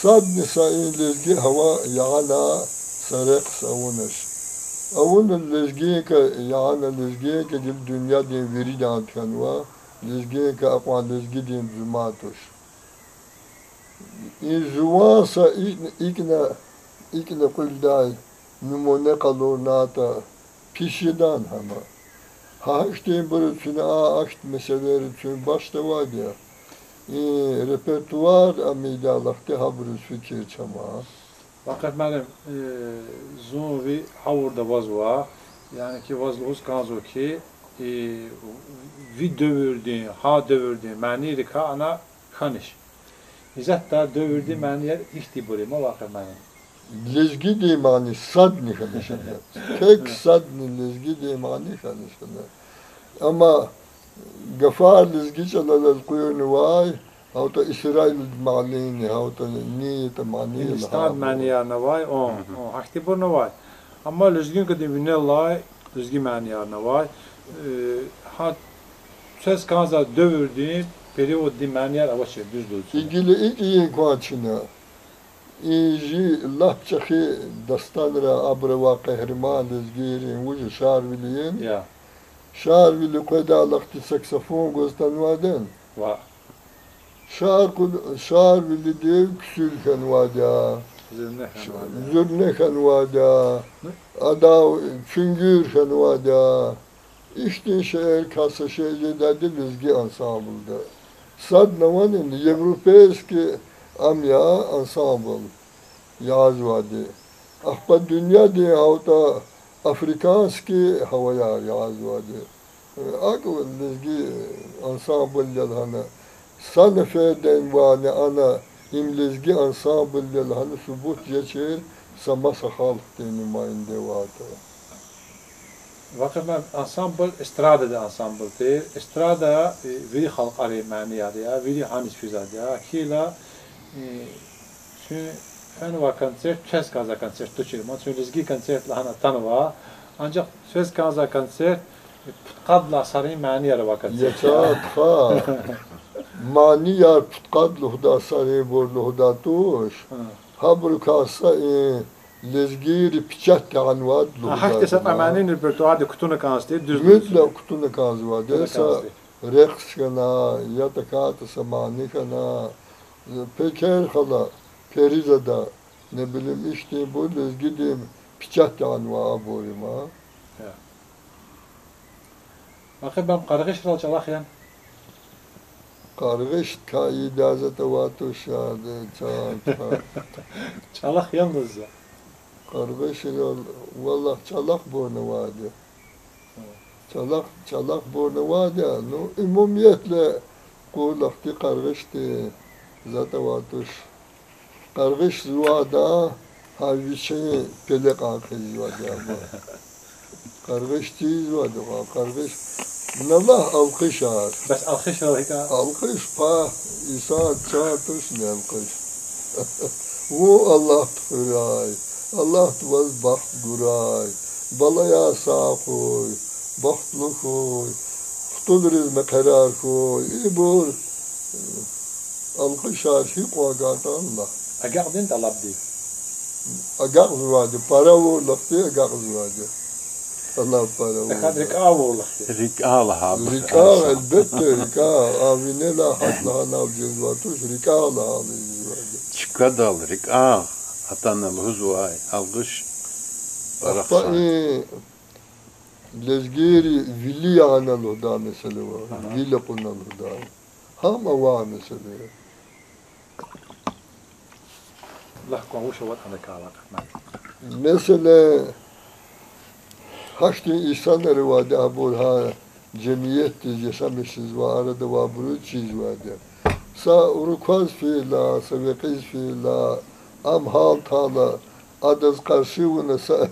Sad nisai lezgi hava yağla sarık savunuş. Avun lezgi ka yağla lezgi ka dil dünya diye veri dağıtkan va Lezgi ka akwan lezgi din zumatoş. İn zuvansa ikna kulday numone kalornata pişidan ama. Ha işte burasını aşt meseleleri için başta var ya. Repertuar amidalakte ha burası fikir çama. Fakat benim zovi havurda vazva yani ki vazlığız kanzo ki vi dövürdü, ha dövürdü, mani ka ana kanış. İzat da dövürdü mani yer ihtiburi ma vakit benim. Lezgi demani sadni kanışına. Tek sadni lezgi demani kanışına. Ama gafar lezgi çalalaz kuyunu vay. Hauta İsrail malini, hauta niyet mani. Hindistan mani yer ne vay, o ihtibur ne vay. Ama lüzgün kadar vinellay, lüzgün mani yer ne vay. Ha söz kanza dövürdü, periyod di mani yer avaşı düz düz. İlgili iyi kuaçına. İyi lahçakı dastanra abrava kahraman lezgirin vucu şarviliyin. Ya. Şarvili koydalakti saksafon gözden vaden. Va. Şarvili dev küsülken vada. Zürneken vada. Ada çüngürken vada. İşte şehir kasa şeyce dedi lezgi ansambılda. Sadnavanin Европейский amya ansambl yaz vadi. Ahpa dünya diye havta Afrikanski havaya yaz vadi. Akıl lezgi ansambl yalhana. Sanefeden vani ana imlezgi ansambl yalhana subut geçer samasa halk diye numayinde vada. Vakit ben ansambl, estrada da ansambl değil. Estrada veri halk arayı mani ya, veri hanis füzad ya. Kila çünkü fen var koncert, söz kaza koncert tuçirma. Çünkü lezgi koncert lahana tanıva. Ancak söz kaza koncert kadla sarı mani ya var koncert. Yetat ha. Mani yar putkad luhda sarı bor luhda tuş. Habru kasa lezgiri piçat anvad luhda. Hakte sat amanin repertuar de kutuna kansti düz. Mütle kutuna kanzva. Desa reks kana yatakat samani kana peker khala perizada ne bileyim işte bu lezgidim piçat anva borima. Vakit ben kargış ral çalakyan. Kargış kaidazet vatu şadı çant. Çalak yalnız ya. Kargış vallah çalak bornu vardı. Çalak bornu vardı. No umumiyetle kulakti kargıştı. Zaten vatuş. Kargış zuvada havişe pelek akıl vardı ama. Kargış tiz vardı. Kargış Allah alkışar. Bes alkış ral hika. Alkış pa insan çarpış ne alkış. Bu Allah turay. Allah tuvaz baht guray. Balaya sağ koy. Bahtlı koy. Tutul rizme karar koy. İbur. Alkışar hiç vagata Allah. Agardin talab değil. Agak zuvadi. Para vurlakti agak zuvadi. Allah para vurlakti. Tekad rika vurlak. Rika laha. Rika elbette rika. Avine la hatla navcız vatuş. Rika la alıyız. Çıkadal rika. Atanel huzvay. Algış. Hatta lezgiri vili yanal oda mesele var. Vili kunal oda. Hama var mesele. Allah kovuş ovat ana kalak. Mesele haşti insanları vardı abur ha cemiyet yaşamışız var arada var bunu çiz vardı. Sa urukaz fiila, sa vekiz fiila, am hal tala, adaz karşıvına sa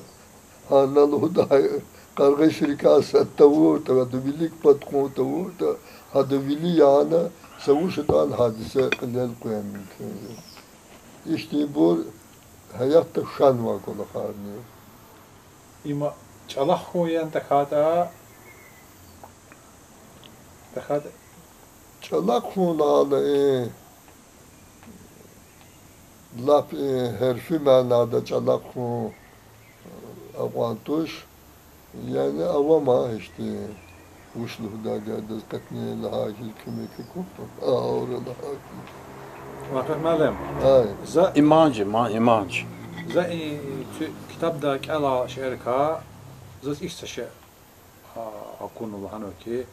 hanal hudayı. Kargış rikasa tavurta ve de bilik patkon tavurta hadi vili yana savuştan hadise kılel koyan mümkün. İşte bu hayatta şan var kolakarni. İma çalak koyan tekada Çalak hulalı laf herfi manada çalak avantuş yani avama işte وشلو دا قاعد قتني لهاكي كميكي كوبا أورا لهاكي Vakit madem. هاي Za İmancı. za kitap da kala şerka za işte şey akunu lahano ki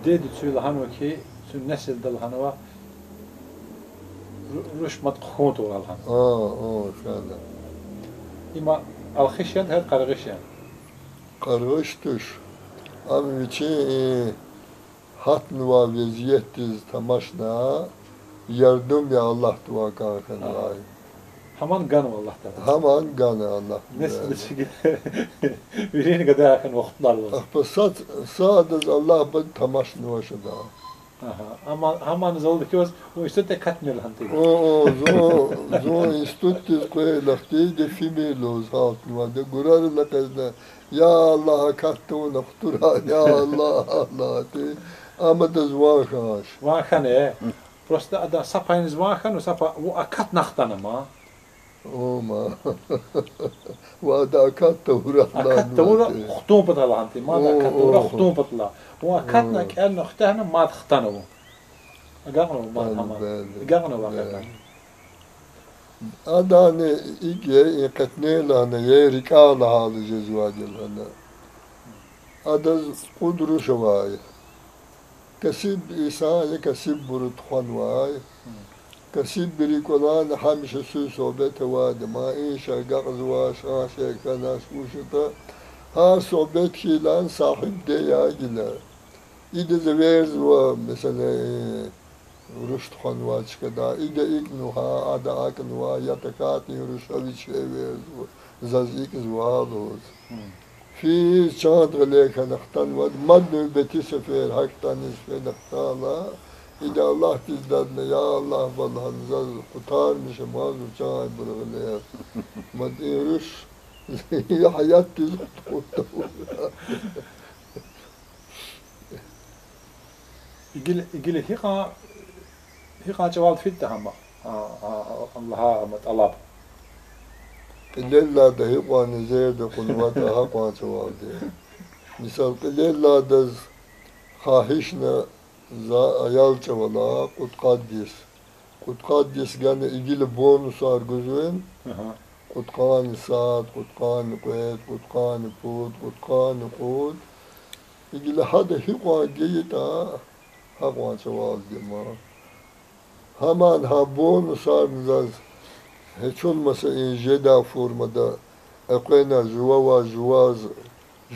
dedi tüy lahano ki tüy nesil de lahano ruş mat khot olalhan. فعلا İma alkhişyan her kargışyan. Karıştır. Ama için hatn va vaziyetiz tamaşna yardım ya Allah dua kalkan var. Haman gan Allah'tan. Haman gane Allah. Nesil sigil. Birini kadar akın vaktlar var. Ahbasat sadece Allah ben tamaşna vaşada. Ama haman zaldı ki o işte tek katmıyor lan dedi. Zo istuttiz koy lahti de fimilos hatn va de gurar la kazda. Ya Allah kattun noktura ya Allah Allah de. Ama da zvahaş. Vakane. Prosta ada sapayınız vakan o sapa o akat naktan ama. Oma. Vada katta uğrahlar. Akat da ora xutun patala hanti. Ma da akat da ora xutun patala. O akat nak el noktana ma tkhtana o. Agağno ma hama. Agağno vakan. Adane ige qatnelana yerikala halı cezvadilana. Adaz kudru şavay. Kasib İsa'ya kasib burut xanvay. Kasib birikolan hamisha su sohbet vade ma inşa gazwa şaşe kanaş uşta. Ha sohbet kilan sahip de yagila. İde zevers va mesela rüşt xanva çıkada. İde iknuha ada aknva yatakati rüşaviç evers zaz ikzvalos. في شاط غليك نختن مد بيتي سفير حقتن اسفل نختالا إذا الله تزدادنا يا الله والله نزل قطار مش ماز وشاي بالغليك مد إيرش يا حياة تزداد İgili hika cevap fitte ama. Allah'a matalab. Lella da hiqwan zeyde kulvata haqwan çavaldi. Misal lella da khahishna za ayal çavala qutqaddis gane ilgili bonus arguzun qutqan saat qutqan qet qutqan put qutqan qut ilgili hada hiqwan geyita haqwan çavaldi ma haman ha bonus arguzaz hiç olmasa jeda formada eqena juva juvaz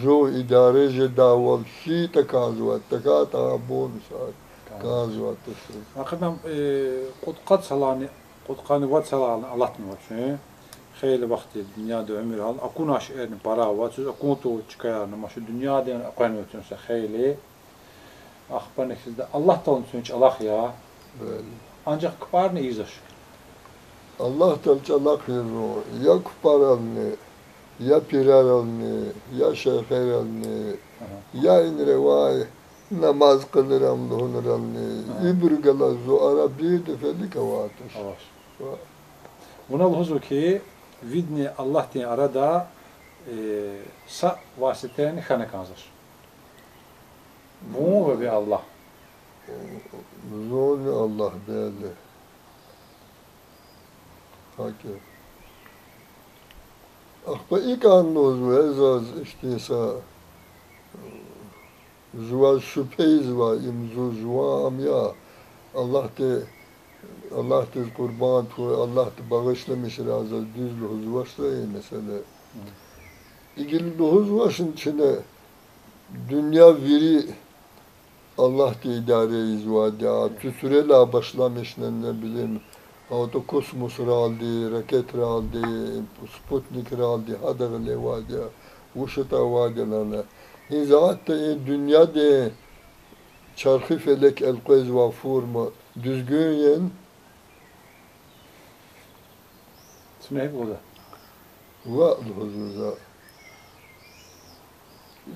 jo idare jeda wal hi takazwa takata bonusat kazwa tsu Akadam qutqat salani qutqani vat salani Allah'ın var şu. Xeyli vakti dünyada ömür al. Akun aşerini para vat söz akun to çıkayar ama şu dünyada akun ötünse xeyli. Ahbanek sizde Allah talın çünkü Allah ya. Ancak kıpar ne izah. Allah talçalak hero ya kuparalni ya piraralni ya şeyheralni ya inrevay namaz kılırım luhunuralni ibrgala zuara bir defeli kavatır. Buna huzu ki vidni Allah diye arada sa vasiteni xana kanzır. Bu ve bir Allah. Zor Allah belli. Hakik. Akba ilk annoz ve ezaz iştiysa juva şüpheyiz var imzu juva amya Allah de kurban tu Allah de bağışlamış razı düzlü huzvaşta mesela. İgil huzvaşın içine dünya veri Allah de idare izvada tüsürela başlamış ne bileyim Auto kosmos aldı, raket aldı, Sputnik aldı, hadagle vadia, uşata vadilerle. Zaten dünyada çarkı felek el-Qez ve forma düzgün yen. Ne bu da? Ve huzuza.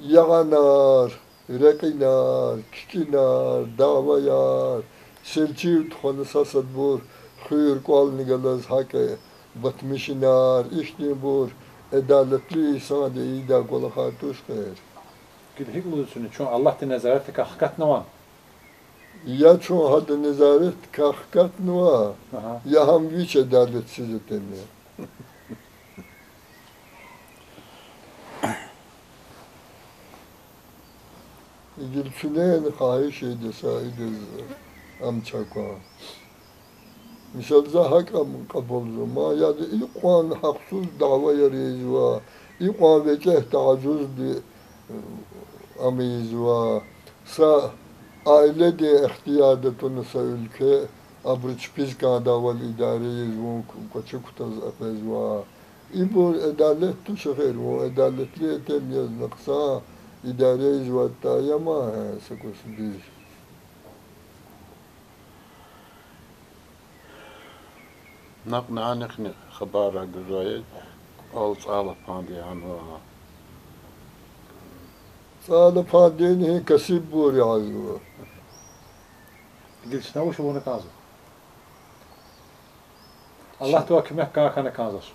Yağanar, rekinar, kikinar, davayar, selçi tkonu sasadbur. Khuyur kol nigalas hake batmışinar işni bur edaletli insan de ida kola khatuş khair Gidip ulusunuz. Çünkü Allah da nezareti hakikat ne var? Ya çoğu hadı nezaret kahkat nuva. Aha. Ya ham hiç adaletsiz etemiyor. Gülçüleyen hahiş eydi sahidiz amçakwa. Misal za hak kabul zuma ya da ilk an haksız dava yarıyızva. İlk an veceh tacuz di amiyizva. Sa aile de ihtiyarda tunsa ülke abruç pizka daval idareyiz bu kaçı kutaz afezva. İbu adalet tu şehir bu adaletli etemiyaz naksa idareyiz ve tayama sakos bir. نحن خبارة جزايد أول صالة باندي عنها Sağlı padeni kasip bu yazıyor. Gidip ne şu bunu kazı. Allah dua kime kana kazır.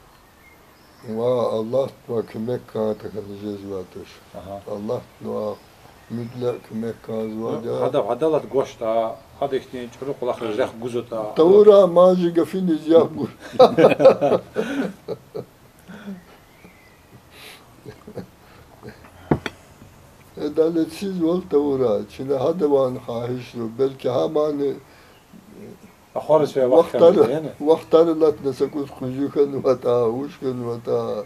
Va Allah dua kümek kağıtı kalacağız vatış. Aha. Allah dua müdle kümek kağıtı var ya. Hada adalat goşta, hada işte çocuk kulakları zeh guzuta. Tavura mazı gafiniz ya bu. Adaletsiz ol tavura. Şimdi hadi van hahiş belki hamanı Xoruz ve vakti yani. Vaktarı lat nesakus kuzukan vata, uşkan vata.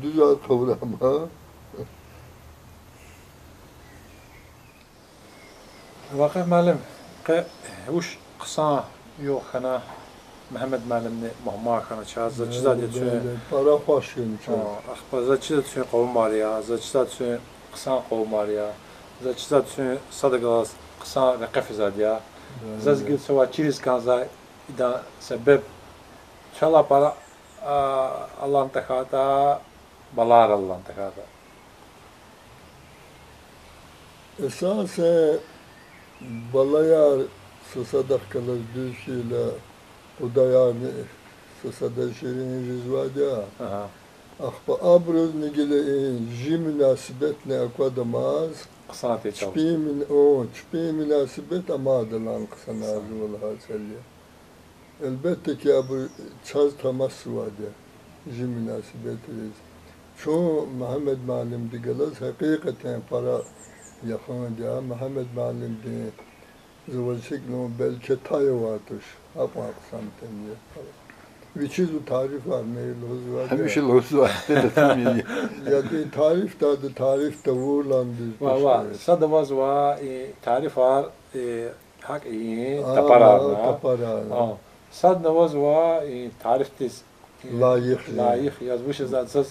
Düzel kavrama. Vakıf müəllim, uş qısa yox kana Mehmet müəllimni mahma kana çazı çizad etsə. Para hoşun çok. Axbaza çizad etsə qovum var ya, çizad etsə qısa qovum var ya. Çizad etsə sadaqas qısa rəqəf zad ya. Zazgil sova çiriz kanza ida sebep çala para Allah'ın tekada balar Allah'ın tekada. Esas balaya sısadak kalır düşüyle udayani sısada şirin rizvada. Akba abruz nigile ji münasibet ne akvadamaz. Qısa te çal. Çpi münasibet amadılan kısa nazı ola haselya. Elbette ki bu çaz taması var ya. Ji münasibet riz. Çoğu Muhammed Malim digelas hakikaten para yakın diye Muhammed Malim diye zıvırşıklı belki tayo vardır. Apa aksam temye. Viçizu tarif var meyil huzu var. Hemşe lozu var. Ya bir tarif de vurulandı. Va sadavaz va tarif var hak iyi taparana. Taparana. Sadavaz va tarif tis Layık yazmış zaten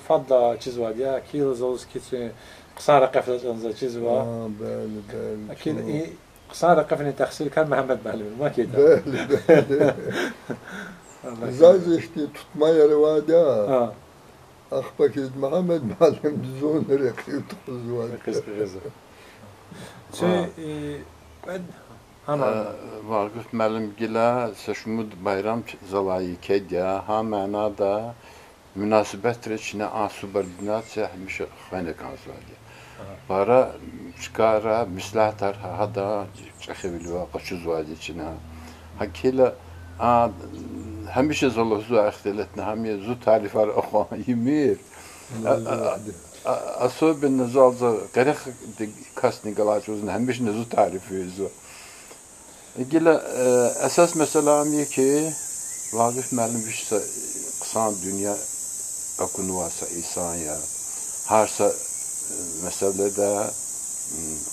fadla çiz var ya kilozolus kitse قصارى قفلة أنزل جزوة. بال أكيد قصارى قفلة تغسيل كان محمد معلم ما كده. بال زاز işte tutma yeri var ya. Akbakiz Muhammed Malim düzun rekli tuz var. Ben Vaqif müəllim gilə Səşmud bayram zalayı kedya ha mənada münasibət reçinə asubordinasiya həmişə xənə qazladı. Para çıkara mislatar hada çəxevilwa qaçuz vadi içinə. Hakilə həmişə zoluzlu əxtilatna həmişə zu tarifar oxu yemir. Особенно назалza qərəx kasni qalacuzun həmişə zu tarifiyiz. Gila əsas məsələmi ki Vaqif müəllim işte qısan dünya akunuvasa İsa'ya harsa məsələdə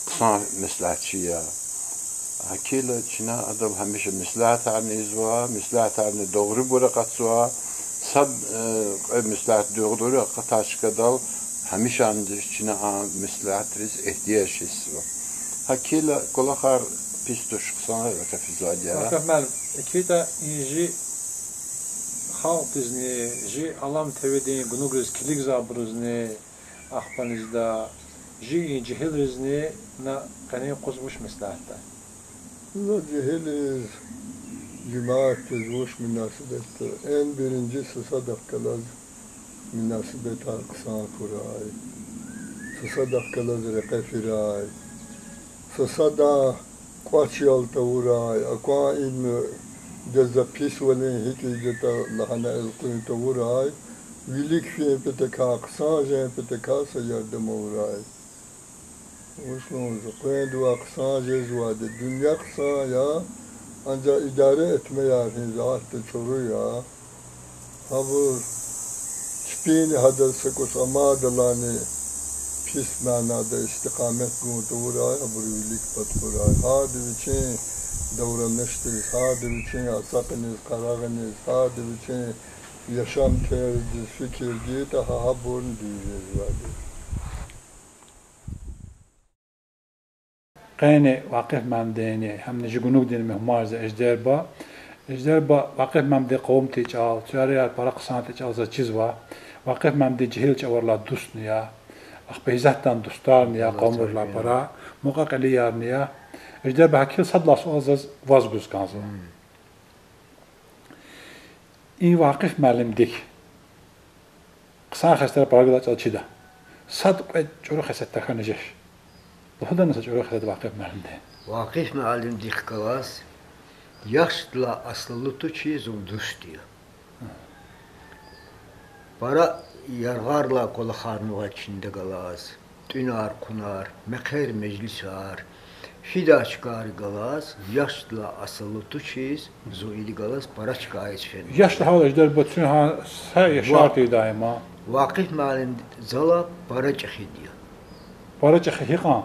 qısan məsləhətçiyə Hakila Çinə adam həmişə məsləhət arnizva, məsləhət arni doğru bura qatsva sab məsləhət doğru qataşqadal həmişə andi Çinə məsləhət riz ehtiyac hisva Hakila qolaxar pistoş qısan rəfizadiya Mükemmel. Ekvita inji halk izni, ji alam tevedin, gunugriz kilik zabruzni, ahpanizda, ji cihil rizni na kani quzmuş mislahta. Cihiliz cemaat tezvuş münasebette en birincisi sadakalar münasebet aksan kuray. تصدق كالذري قفراي تصدق قاتشيال توراي أقوى إن جزا بيس ولين هيكي جتا لحنا القين توراي ويليك فيه بتكا قصاجة بتكا سيردم وراي وشلون زقين دو أقصاجة زواد الدنيا قصايا أنجا إدارة اتميار هين زعات تشوريا هابور شبين هذا سكوس أماد لاني pis manada istikamet gudu vuray, aburilik patvuray. Hadi biçin davranıştır, hadi biçin asakınız, kararınız, hadi biçin yaşam terzi, fikir diye daha burun diyeceğiz vardır. قيني واقف ممديني هم نجي جنوب دين مهمارز اجدربا واقف ممدي قوم تيجال تجاريات برق سان تيجال ز چيزوا واقف ممدي جهل چورلا دوستنيا اخ بهزتان دوستارنيا قومرلا برا مقاقليارنيا اجدربا كل صدلاس اوزز vazguz kanzı. İyi vakıf malimdik. Kısa xəstələr paraqda çalçıda. Sad çoru xəsətdə xanıcış. Daha nasıl çoru xəsət vakıf malimdi. Vakıf malimdik kalas. Yaşla asıllı tuçi zumduşdiya. Para yargarla kolu xarnuğa içində qalas. Dünar kunar, məkər meclisar. Fida çıkarı qalas. Yaşla asıllı tuçi zuili qalas para çıkayız fen. Yaşlı hal ejder bütün ha yaşartı daima. Vakıf malim zala para çıxidiya. Para çıxiqan.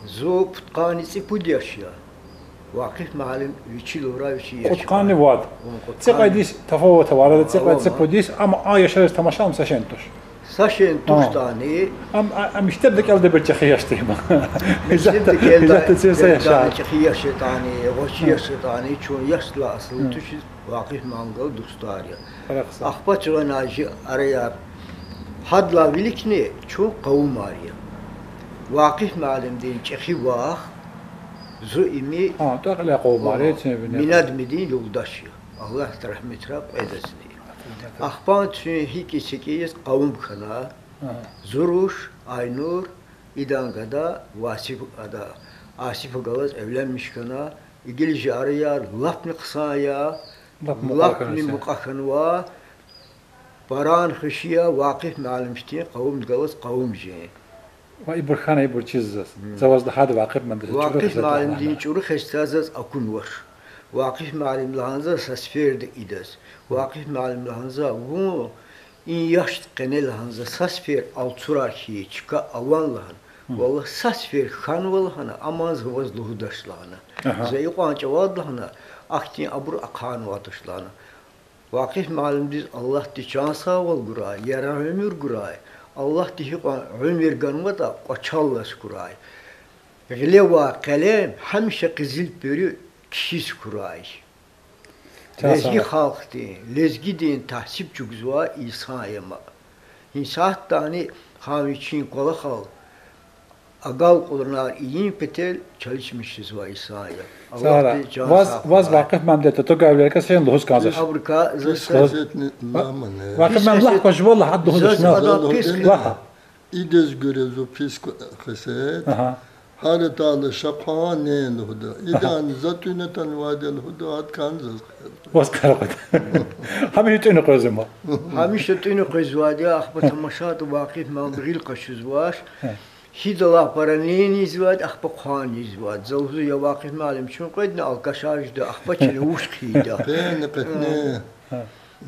Zo putqanisi pudyaşya. Vakıf malim 3 yıl ora 3 yaş. Qutqani vad. Tsiqadis tafawut varada tsiqadis ama ay yaşarız tamaşam saşentuş. Saşentuş tani. Am iştebdik elde bir çıxiyaştıyım. İştebdik elde yaşar. Çıxiyaşı tani, hoşyaşı tani çoğun yaşla asıl tuş vakıf mangal dostarya. Ahpaçıgan acı araya hadla bilikni çok kavum arya. Vakıf malim deyin çıxi vah. Zuimi minad midin yoldaşı. Allah rahmet rab edesin. Ahpan tüne hikisikiyiz kavum kana. Zuruş, Aynur, İdangada, Vasif ada. Asif galaz evlenmiş kana. İgilci araya lapni kısaya. Lapni mukakhanwa. Baran khışiya vakıf malimşti. Kavum galaz kavumci. وای برخانه بر چیز است. زواج دهاد واقف من داره. واقف معلم دین چورو خستازز اکون وش. واقف معلم لحظه سسفرد ایدس. واقف معلم لحظه و این yaşt qene lhanza sasfer alturaki çıka avan lan. Vallahi sasfer khan valhana amaz vaz luhdaşlana. Zey qança vadlana aktin abur akhan vatışlana. Vakif معلم diz Allah di çansa val guray, yara ömür guray. Allah dihi ömür ganma da qaçallas kuray. Gileva kalem hemşe qizil börü kişis kuray. Lezgi xalqdi, lezgi din tahsib cugzwa İsa'yama. İnsaat tani xaviçin qola xal. Agal qoluna iyin petel çalışmışız va İsa'ya. Allah vaz vakıf memlekte to gavlerka sen lohus kanzır. Fabrika Zasetni lamane. Vakıf memlek koş vallahi had lohus şna. İdez görezo pis xeset. Her tane şapane huda. İdan zatüneten vadel huda at kanzır. Was karat. Hamin tüne qozma. Hamişe tüne qozwadi ahbat maşat vakıf membril qaşızwaş. Hidala paraneni izvad ahba khan izvad. Zawzu ya vakıf malim çun qedna alqaşajda ahba çene uşqida. Petne.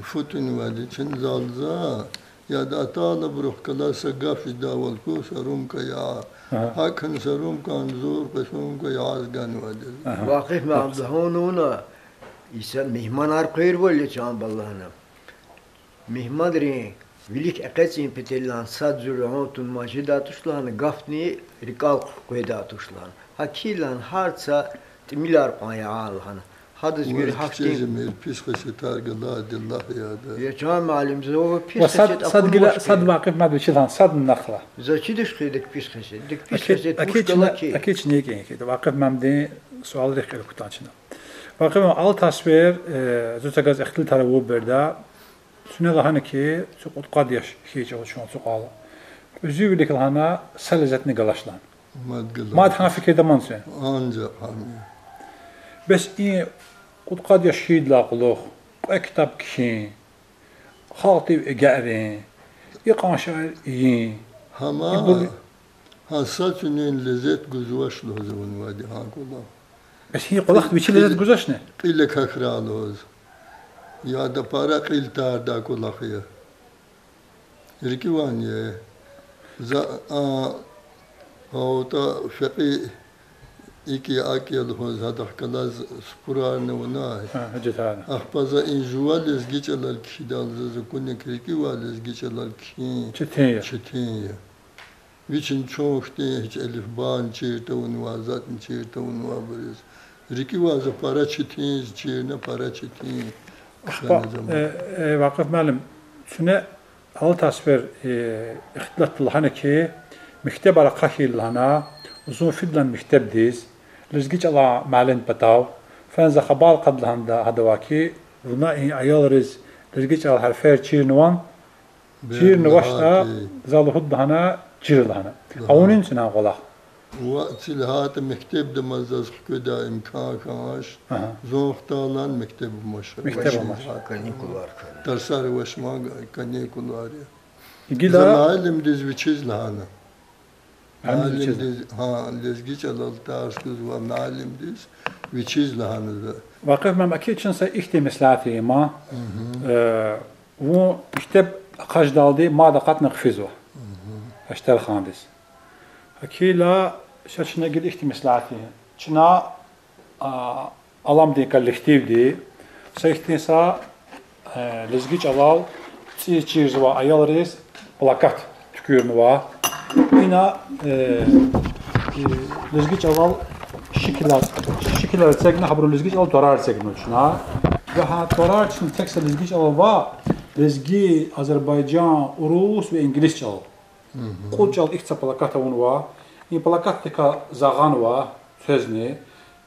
Futun vadi çin zalza. Ya da atala bruh kala sagaf daval ko sarum ka ya. Hakan sarum kan zor pesum ka yazgan vadi. Vakıf malim zahonuna İsa mihmanar qeyr volle çan ballahna. Mihmadri Vilik aqetsin petellan sad zurantun majidatuşlan gafni rikal qoydatuşlan. Hakilan harsa timilar payalhan. Hadis bir haftin pis xesetar gala dillah ya da. Ya can malim zo pis xeset sad vakıf ma biçilan sad nakhla. Zaçidiş qedik pis xeset. Dik pis xeset muşkalaki. Akid ne ki vakıf memde sual rikal kutançına. Vakıf al tasvir zutagaz ixtil taravu berda Sune lahane ki çok qad yaş hiç o şun suqala. Üzüvlik lana selezetni galaşlan. Madgılar. Mad ha fikir damansı. Ancak hani. Bes iyi qad yaşid la quluq. Kitap ki. Xatib egerin. İqaşar iyi. Hama hasatünün lezzet güzvaşlı o zaman vadi ha kula. Bes iyi qulaq biçi lezzet güzaşne. Qile kakralı o. Ya da para qil tarda kulaq ya. Rikivan ya. Za o da faqi iki akyal hoz hadak kalaz spurarne ona. Hacet hada. Ahpaza injual ezgiçalal kişidal zazukun krikival ezgiçalal kişi. Çetin. Çetin ya. Viçin çok değil hiç elif ban çirte unva zaten çirte unva bariz. Rikivaza para çetin çirne para çetin. Vakıf məlim, süne al tasvir ixtilat lahana ki mekteb ala qahi lahana uzun fidlan mektebdiz lizgiç ala malin batav fanza khabal qad lahanda hadawaki buna ayalriz lizgiç ala harfer çirnwan çirnwashta zaluhud lahana çir lahana awunin sina qolaq Waqt ilhat mekteb de mazaz köda imkan kaş. Zohtalan mekteb maşa. Mekteb maş. Kanikular. Tarsar vaşma kanikular ya. İgila Zalim diz biçiz lahana. Alim diz ha lezgiç alal tarskuz ve alim diz biçiz lahana. Vakıf mənim akid için sa ihti mislati ma و mekteb qaş daldı ma da qat naqfizu. Ashtal khandis. Akila şaşına gid ihti mislati. Çina alam di kollektivdi. Sa ihtinsa lezgiç alal çiğ va ayalriz plakat tükürnü va. Ina lezgiç alal şikiller tsegna habru lezgiç al torar tsegna çina. Ve ha torar çin teksa lezgiç alal va lezgi Azerbaycan, Rus ve İngilizce al. Koçal ihsa plakata un va. İn plakatika zagan va sözni.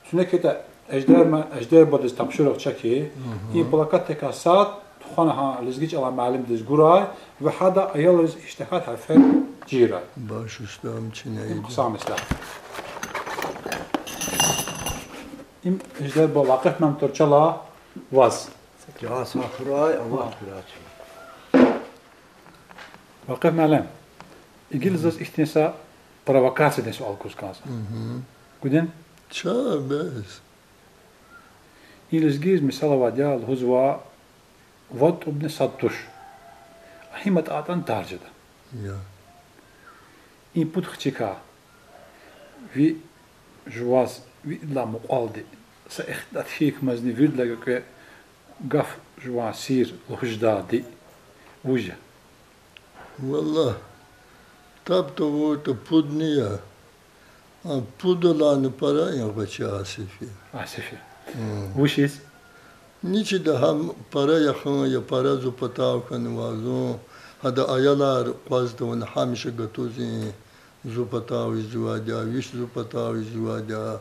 Tünekete ejder badız tapşırıq çeki. İn plakatika saat tuxanaha lezgiç ala malim diz guray ve hada ayalız iştihat harfer cira. Baş ustam çineydi. Qısam islah. İm ejder bu vakıf mem torçala vaz. Ya sakuray Allah kuratı. Vakıf malim. İngilizce ihtinsa provokasyon desu alkuz Gudin? Çabez. İngilizgiz misala vadya huzva vat obne sattuş. Ahimet atan tarcıda. Ya. İnput xçika. Vi juvaz vi illa muqaldi. Sa ihdat hik mazni vidla ke gaf juva sir uhdadi. Uja. Wallah. Tab to bu to pudniya. A pudolan para ya bacha asifi. Asifi. Uşis. Niçi daha para yakın ya para zupatav kan vazo. Hada ayalar qazdı ve hamişe gatuzi zupatav izvaja, viş zupatav izvaja.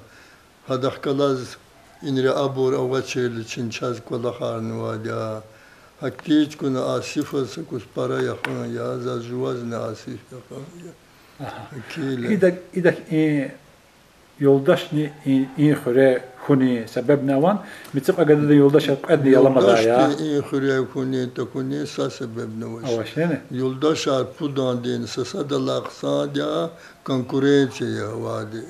Hada kalaz inre abur avaçel için çaz kolakharn vaja. Haktiç kun asifas kus para yakın ya za juvaz ne asif yakın ya. İdak yoldaş ni in xure khuni sebep navan mitib agada yoldaş qad yalama ya. İn xure khuni to khuni sa sebep navan. Avaşene. Yoldaş arpudan din sa da laqsa ya konkurensiya vadi.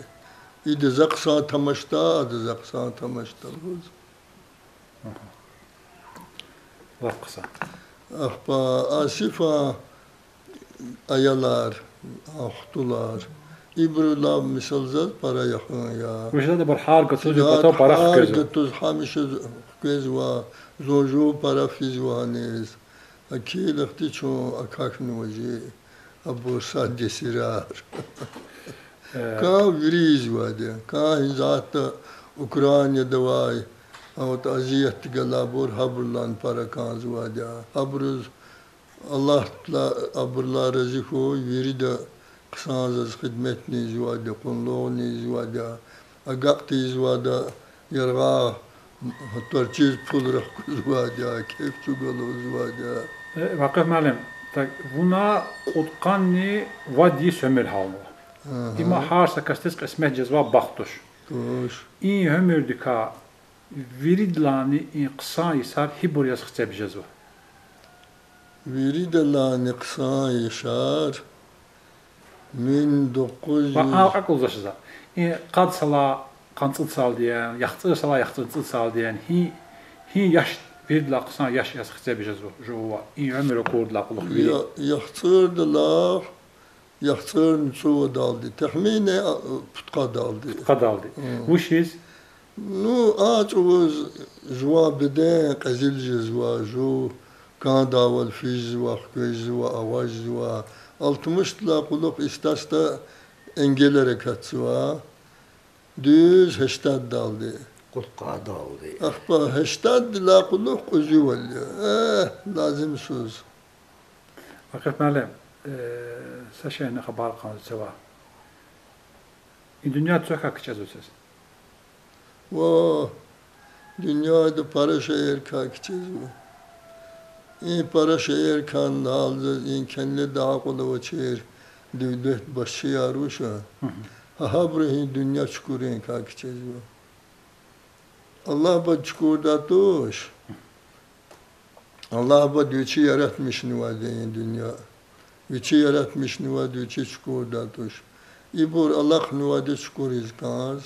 İde zaksa tamaşta ad zaksa tamaşta. Vaksa. Ahpa asifa ayalar, ahtular. İbrulav misalzat para yakın ya. Uşda da bir har gatuzu pata para xkezu. Gatuz hamişe kezva, zoju para fizvanes. Akil ikhti ço akaknu vaji. Abu sadde sirar. Ka viriz vade. Ka hizata Ukrayna davay. Ama aziyet galabur habrlan para kanzvaja. Habruz Allah la abrla raziko virida qsazaz xidmetni zvaja, qunloni zvaja. Agaqti zvaja yarga torchiz pul rakh zvaja, kef chugalo zvaja. Vakıf malim Так вуна отқанни вади сөмел халму. Има харса кастес қисмет жезва бақтуш. Туş. İn hömürdika viridlani in qısa isar hibur yazıqça bir jezva. Viridalani kısa yaşar. 1900. Ba akıl zaşıza. Qad sala qançıl sal diyen, yaxçı sala yaxçı sal diyen hi yaş viridla qısa yaş yazıqça bir jezva. Jova in ömür kurdla quluq viri. Yaxtırdılar. Yaxtırın çoğu daldı. Tahmine putka daldı. Qadaldı. Wuş is Nu ağaçımız jua beden qazil jizva ju kan daval fizva kızva avazva 60'la kuluk istasta engellere katsva düz heştad daldı. Qutqa daldı. Akba heştad la kuluk uzuvalli. Lazım söz. Vakıf məlim saşayını xabar qanı seva. Dünya çok akıcaz ösüz. Vah, dünyada para şehir kakçız bu. İyi para şehir kan aldı, in kendi daha kolu çehir, devlet başı yaruşa. Habrihi dünya çukurun kakçız bu. Allah ba çukurda tuş. Allah ba düçi yaratmış nüvadeyin dünya. Düçi yaratmış nüvade düçi çukurda tuş. İbur Allah nüvade çukur izkaz.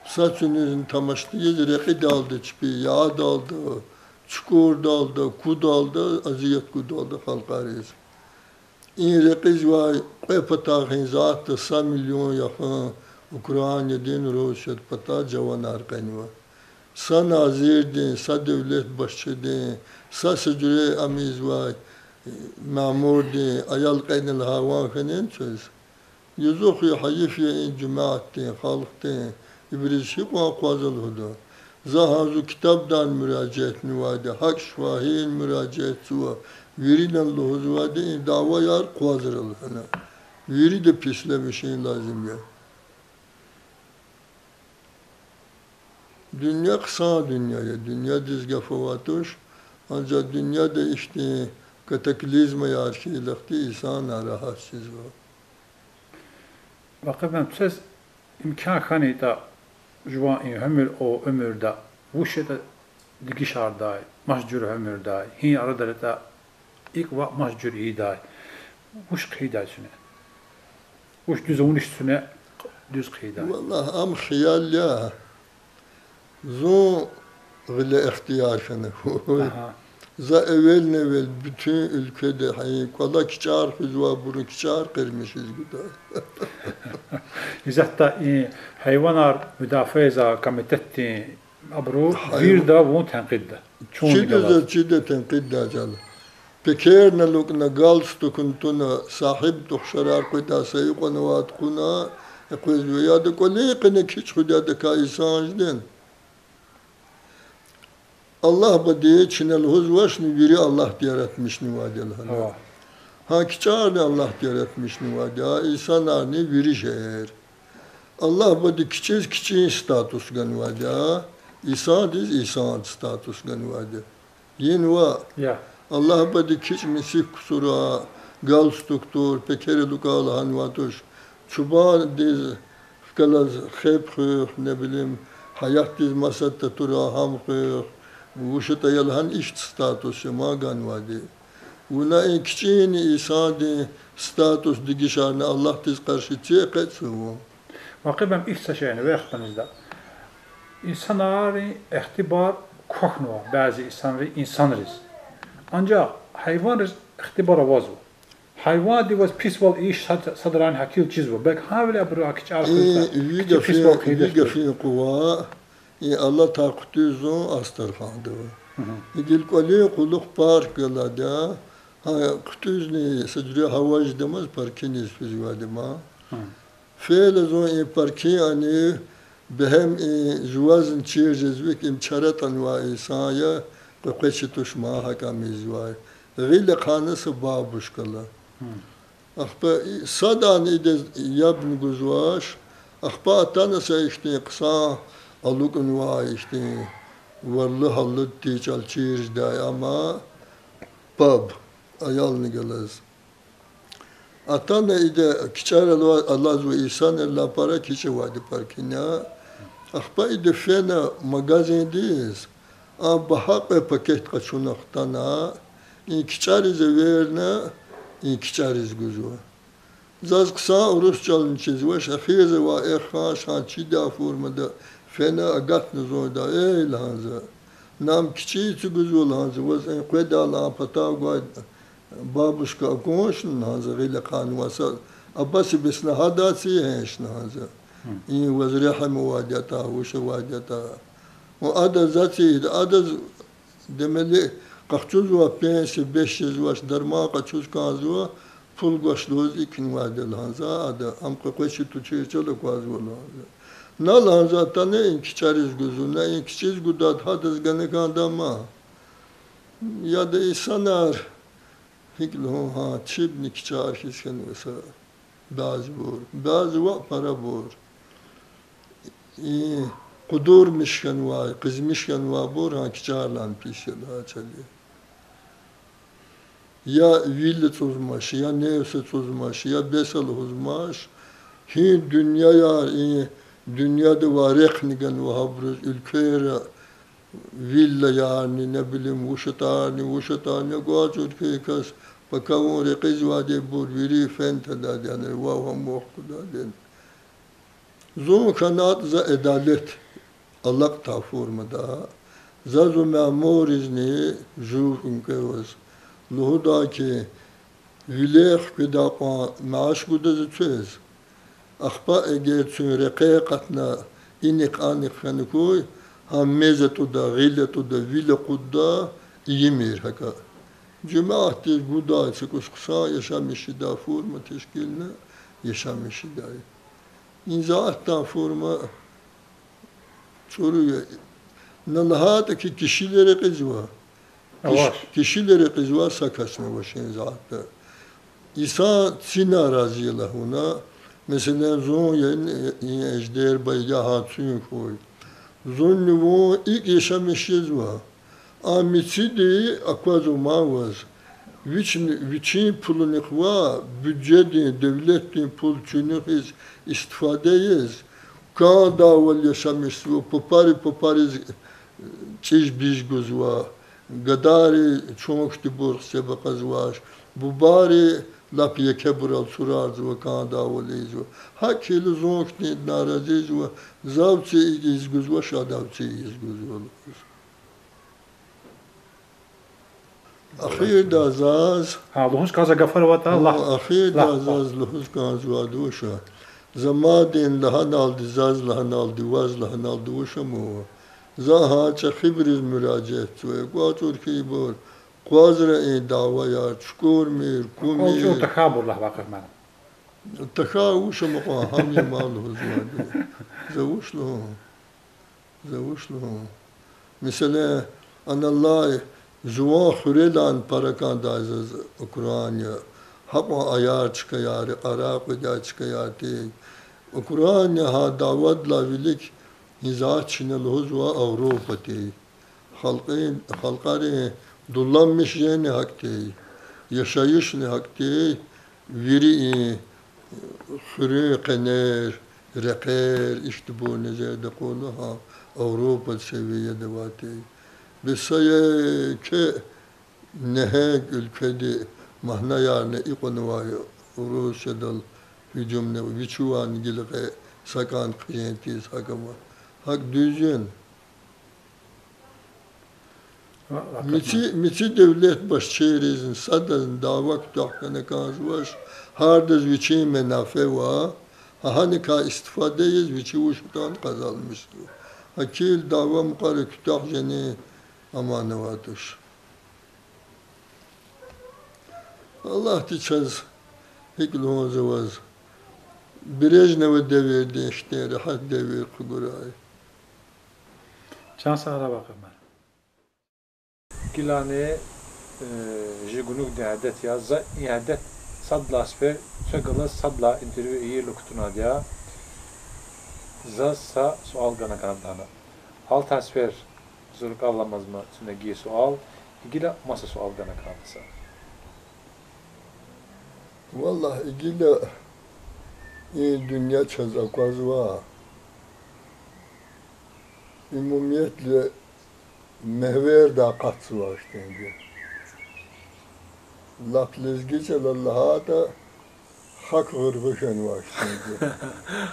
Saçınızın tamaştığı reki daldı çıpı, yağ daldı, çukur daldı, ku daldı, aziyet ku daldı halkarız. İn rekiz var, patağın zatı 100 milyon yakın Ukrayna'dan Rusya patağ cavanar kanıva. Sa nazirdin, sa devlet başçıdin, sa secure amiz var, memurdin, ayal kaynıl havan kanin söz. Yüzükü hayifye cemaattin, halktin, İbrisi muhakkazıl hudu. Zahazu kitaptan müracaat nüvade, hak şvahin müracaat suva. Virilen luhuzvade dava yar kuazırıl. Viri de pislemişin lazım ya. Dünya kısa dünyaya, dünya dizgafı vatuş. Ancak dünyada işte kataklizma yarşilikti insan rahatsız var. Vakıf məlim söz imkan kanıda Juan in ömür o ömürde vuşeda digişarday, mascur ömürday, hin aradaleta ilk va mascur iday. Vuş kıyday süne. Vuş düz onun üstüne düz kıyday. Vallahi am xiyal ya. Zo gile ihtiyar kanı. Za evvel bütün ülkede hani kola kiçar hüzva bunu kiçar kırmışız gıda. İzatta hayvanlar müdafaa komitetti abru bir da bu tenkidde. Çide tenkid dacal. Peker na luk na galstukun tuna sahip tuhşarar kuda sayıqonu vatkuna ekuz ya da koli kene kiç huda da kaysanjden. Allah badiye çinel huzvaşni biri Allah yaratmış nivadel hala. Ha kiçarlı Allah yaratmış nivade. Ha insanlar ne biri şehir. Allah badi kiçiğin status ganivade. Ha İsa diz İsa status ganivade. Yeni va. Allah badi kiç misif kusura galstuktur pekeri lukalı hanvatuş. Çuba diz kalaz khep ne bileyim hayat diz masatta tura ham Vuşeta yalhan iş statusu magan vadi. Una kiçiğin İsa de status digişarına Allah tiz karşı çeketsu. Vakıbem ihsa şeyini ve ekbanızda. İnsanları ihtibar koknuva. Bazı insanlarız. Ancak hayvanız ihtibara vazu. Hayvan divaz pisval iş sadran hakil çizvo. Bek havle bırak hiç arkadaşlar. Yügefi kuva. Allah takutuzun astarfandı. İdil koli kuluk park yolada. Kutuzni sadri havaj demez parkiniz fizvadima. Feyle zon parki ani behem juvazın çirjezvik imçaratan va İsa'ya qeçituş ma hakamizvay. Gile khanısı babuşkala. Ahba sadan ide yabn guzvaş. Ahba atanasa işte kısa alukun va işte varlı hallı tiçal çirjday ama pub ayalını gelez. Atan ide kiçar Allah zü İsa la para kiçi vadi parkina. Ahpa ide fena magazindiz. A bahaq paket kaçunaktana. İn kiçariz verna, in kiçariz güzü. Zaz kısa Rusçalın çizmiş. Ahize va ekhaş han çida formada fena agat nuzorda ey lanza. Nam kiçi güzü lanza. Vaz en qeda la pata gad babuşka konşun lanza gile kanvasa. Abbasi bisna hadasi heş lanza. İn vaz rihamu vadiyata vuşa vadiyata. O ada zati ada demeli kaçuz va 500 vaş darma kaçuz kazı pul goşluz ikin vadel hanza ada am kaçı tuçu çoluk vaz vola. Nal hanza tane in kiçariz gözüne in kiçiz gudat hadız gane kandama. Ya da insanlar hiklo ha çibni kiçar hisken vesa bazı va para bor. Kudur mişken var, kız mişken var, bor kiçarlan pişela çali. Ya villi tuzmaş, ya nefse tuzmaş, ya besel huzmaş. Hi dünya yar, dünyada var reknigen ve habruz ülkeye villa yani ne bileyim vuşatani guaç ülkeye kas bakavun rekiz vade bur viri fentada yani vaham muhkuda den. Zon kanat za edalet Allah ta formada zazu memur izni jufun kevaz luhuda ki vileh kıdapa maaş gudazı çöz akpa eger çün reqe katna inik anik fenikoy ham mezetu da gilletu da vile kudda yemir haka cemaati guda çıkış kısa yaşamışı da forma teşkiline yaşamışı da İnzaattan forma soruyor. Nalahadaki kişilere kızva. Kişilere kızva sakasma başın zaten. İsa sina razıyallahu mesela zon yani ejder bayga hatun koy. Zon nüvo ilk yaşamışız var. Amitsi de akvazo mavaz. Viçin pulunu var, bütçede devletin pul çünüğüz istifadeyiz. Kan daval yaşamış, popari çiş bizguz var. Gadari çoğuştu bur sebekaz var. Bu bari lap yeke bural surarız ve kan davaliyiz var. Hakili zonuştu naraziz var. Zavçı izguz var, şadavçı izguz var. Ahir da zaz. Ha, luhus kaza gafar vata Allah. Ahir da zaz luhus kaza vaduşa. Zamadin lahan aldı zaz lahan aldı vaz lahan aldı uşa mu. Zaha çakibriz müracaat suya. Kuatur ki bor. Kuazra dava yar. Çukur mir, kumir. O takabullah vakıf ben. Taka uşa mu ham yamalı huzvadi. Zavuşlu. Mesela anallah Zuva xurelan parakan dazaz Ukrayna. Hapa ayar çıkayar, Arap da çıkayar te. Ukrayna ha davat la vilik hizat çinel huzva Avrupa te. Halkari dullanmış yeni hak te. Yaşayış ne hak te. Viri xure qener, reqer işte bu nezerde konu ha Avrupa seviyede vate. Besaye ke nehek ülkede mahna yarne ikonuvayı Rusya'dal hücumne viçuvan gilge sakan kıyentiz hakama. Hak düzgün. Miçi devlet başçerizin sadan davak tahkane kazvaş hardız viçi menafe va hani ka istifadeyiz viçi uşutan kazanmıştı. Hakil dava mukarı kütah jeni amanı vardır. Allah tiçaz hikluğuzu vaz. Brejnev'e devirdi işte, rahat devir kuburayı. Can sağla bakın ben. Gilane jigunuk de adet yazza iadet sadla sfer çakala sadla interview iyi luktuna dia za sa sual gana kanadana. Al tasfer zuruk avlamaz mı? Sünnegi sual. İgila masa sual gana kanadasa. Vallahi ilgili iyi dünya çözakvaz var. Umumiyetle mehver da katsı var işte. Laflızgıç Allah'a da hak vurguşen var işte.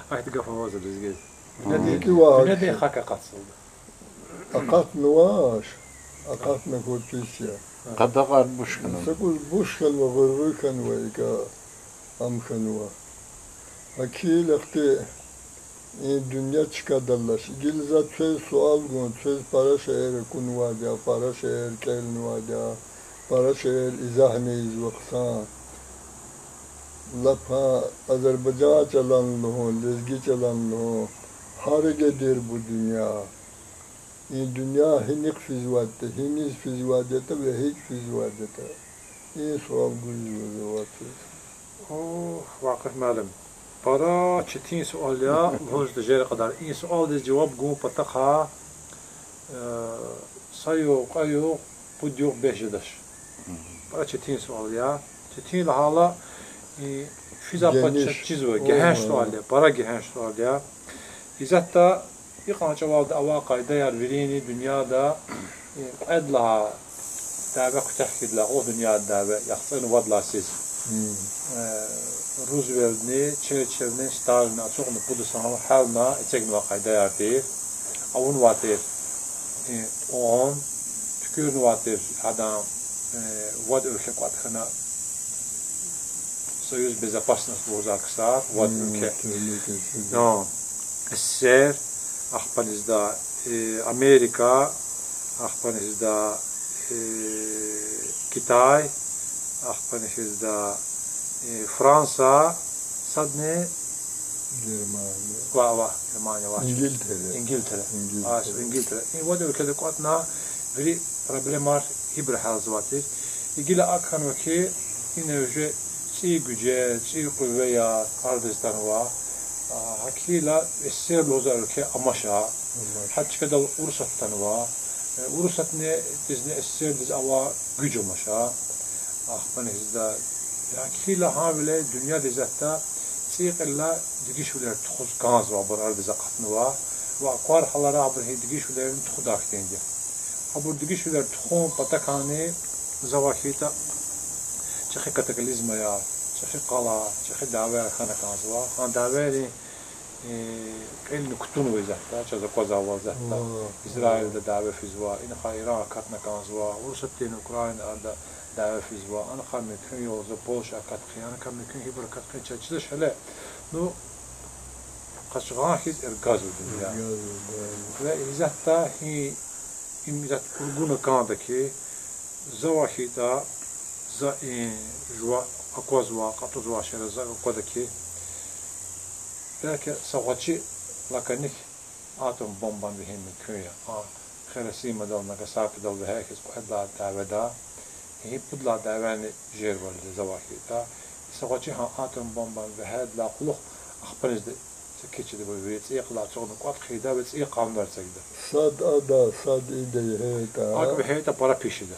Haydi kafa vazı düzgün. İki var. Ne de haka katıldı. Akat nuvaş. Akat ne kurtuşya. Kadakar buşkanım. Sakul buşkan ve vurguşkan ve ika amkan var. Akil ekti dünya çıkadarlar. Gilza söz sual gün, söz para şehir kun vada, para şehir kelin vada, para şehir izah neyiz vaksan. Lapha Azerbaycan çalanlı ho, lezgi çalanlı ho. Harikedir bu dünya. Dünya hinik fizvadete, hiniz fizvadete ve hiç fizvadete. Sual güzel varsız. Vakıf malum. Para çetin sual ya, hoş dejere kadar. İyi sual de cevap gu pataka sayyok, ayok, bu diyor 5 yaş. Para çetin sual ya. Çetin hala fiza patça çizve, gehenç sual ya, para gehenç sual ya. İzatta yıkan cevabı avakayda yer verini dünyada edla davet kutahkidla o dünyada davet yaxsın vadla siz. Roosevelt'ni, Churchill'ni, Stalin'i çoğunu Budistan halna içek vakayda yardı. Avun vatir on tükürün vatir adam vad ülke katkına Soyuz Безопасность Bozakistan vad ülke. No. Esser Ahpanizda Amerika, Ahpanizda Kitay, Ahpanizda Fransa, sadne Germanya var. İngiltere. İngiltere. Bu da ülkede katna bir problem var. Hibr hazvatir. İlgili akhan ki yine önce çiğ güce, çiğ kuvve ya Kardistan var. Hakila esser loza ülke amaşa. Hatta kadar Ursat'tan var. Ursat ne dizne esser diz ava gücü maşa. Ahpanizda Hakila havle dünya dizatta çiğilla digişuler tuğuz gaz var bu arada zakatını var ve akvar halara abur digişulerin tuğu daktendi. Abur digişuler tuğun patakani zavakita çeşit kataklizma ya çeşit kala çeşit daver khana gaz var. Han daveri elini kutunu vizatta çaza koza vazatta İsrail'de daver fiz var. İn hayra katna gaz var. Ursat'ın Ukrayna'da davet fiz var. Ana kam mümkün yolda Polşa katkı, ana kam mümkün hibr katkı çeşitli hele. No kaçıgan hiç ergaz oldu ya. Ve izatta hi imizat urguna kandaki zavahida za jwa akozwa katozwa şere za kodaki belki savaşçı lakanik atom bomban ve hem köye. Xerasima dal Nagasaki dal ve herkes bu edla davada هي بدلا دعوان جير والد زواكي تا سوتشي ها اتم بومبان بهاد لا قلوخ اخبرز سكيتش دي بويت يقلا تشغل قط خيدا بس يقام درسكده صاد ادا صاد ايدي هيتا اك بهيتا بارا بيشده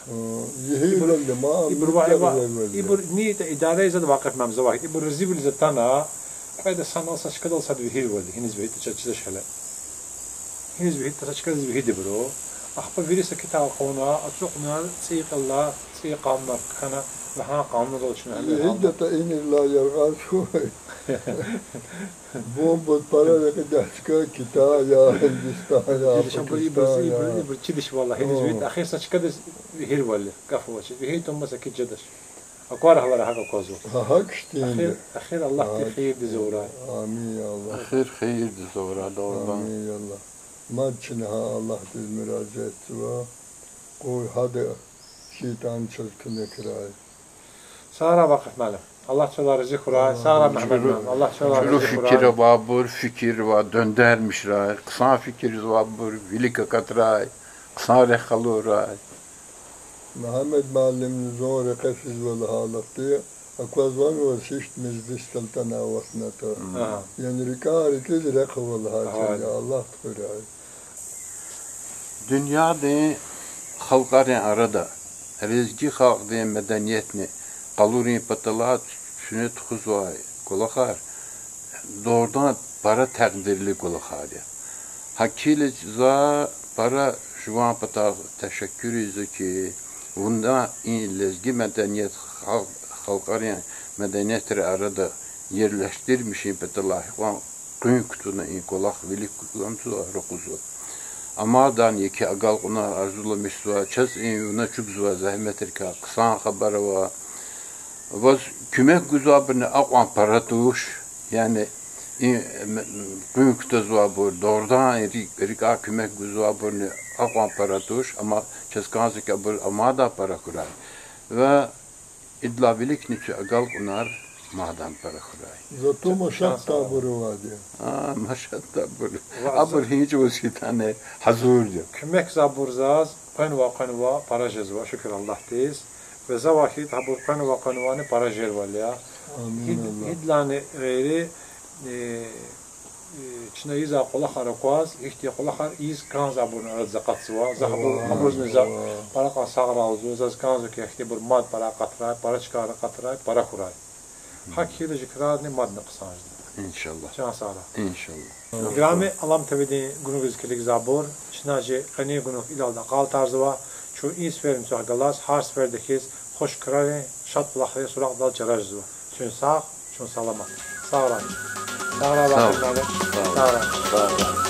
يهي ولا ما يبر نيت اداره زاد واقف مام زواكي يبر رزيبل زتانا قاعده سنه ساشكدل صاد وهير ولد هنز بهيت تشتش هلا هنز بهيت تشكدل بهيد برو أخبر فيريس كتاب قونا أتوقنا تسيق الله تسيق قامنا كنا وها قامنا دولشنا هدة إن الله يرغب شوي بوم بطلع لك دهشك كتاب يا هندستان يا باكستان يا برتشيدش والله هنز بيت أخير ساشكدس هير ولا كفو وشي بهي توم بس أكيد جدش أقوار هلا هذا كوزو هاكشتين أخير الله خير دزورا آمين يا الله خير دزورا آمين يا الله ما تشنها الله بالمراجعة سوا قول هذا شيطان çözküne kiray. Sara vakıf malum. Allah çalar rızık kuray. Sara Mehmet Allah çalar rızık kuray. Fikir var, fikir var, döndermiş ray. Kısa fikir var, velika katray. Kısa rekhalu ray. Muhammed Malim zor kafiz ve halatı. Akvazvan ve şişt meclis kaltana vasnata. Yani rikâr kiz rekhavu Allah Allah kuray. Dünyada halkların arada rezgi halk de medeniyetini kaluri patalat sünnet xuzvay qolaqar doğrudan para təqdirli qolaqar ya. Hakili za para şuan pata teşekkür ediyor ki bunda lezgi medeniyet halkar yani medeniyetleri arada yerleştirmişim petalah kuyun kutuna in kolak velik kutulamtu arkuzu. Ama dan yeki agal ona arzulamış var. Çaz ona çok zor zahmettir ki kısa haberi var. Vaz kümek güzabını akwan paratuş yani kuyun kutu var bu doğrudan erika kümek güzabını akwan paratuş ama çaz kansı ki bu amada para kuray ve idlavilik niçe agal onar madan para kuray. Zato maşat taburu var diyor. Maşat taburu. Abur hiç o tane hazır diyor. Kümek zaburzaz, kanva parajez var. Şükür Allah deyiz. Ve zavakit habur kanvanı parajel var ya. Hidlani gayri çina iza kola harakaz, ihtiya kola har iz kan zaburun arzakatsı var. Zahabur habuzun za para kan sağra alıyor. Zaz kan zaki ihtiya bur mad para katray, para çıkara katray, para kuray. Hakili zikradni madne kısancdı. İnşallah. Can sağla. İnşallah. Grami alam tevedi günü gözkelik zabur. Şinacı kani günü ilalda kal tarzı var. Şu iyi sferim çağgalas, har sferdekiz, hoş kırarı, şat bulakları surak dal çarajı var. Çün sağ, çün salamat. Sağ olun. Sağ olun. Sağ olun.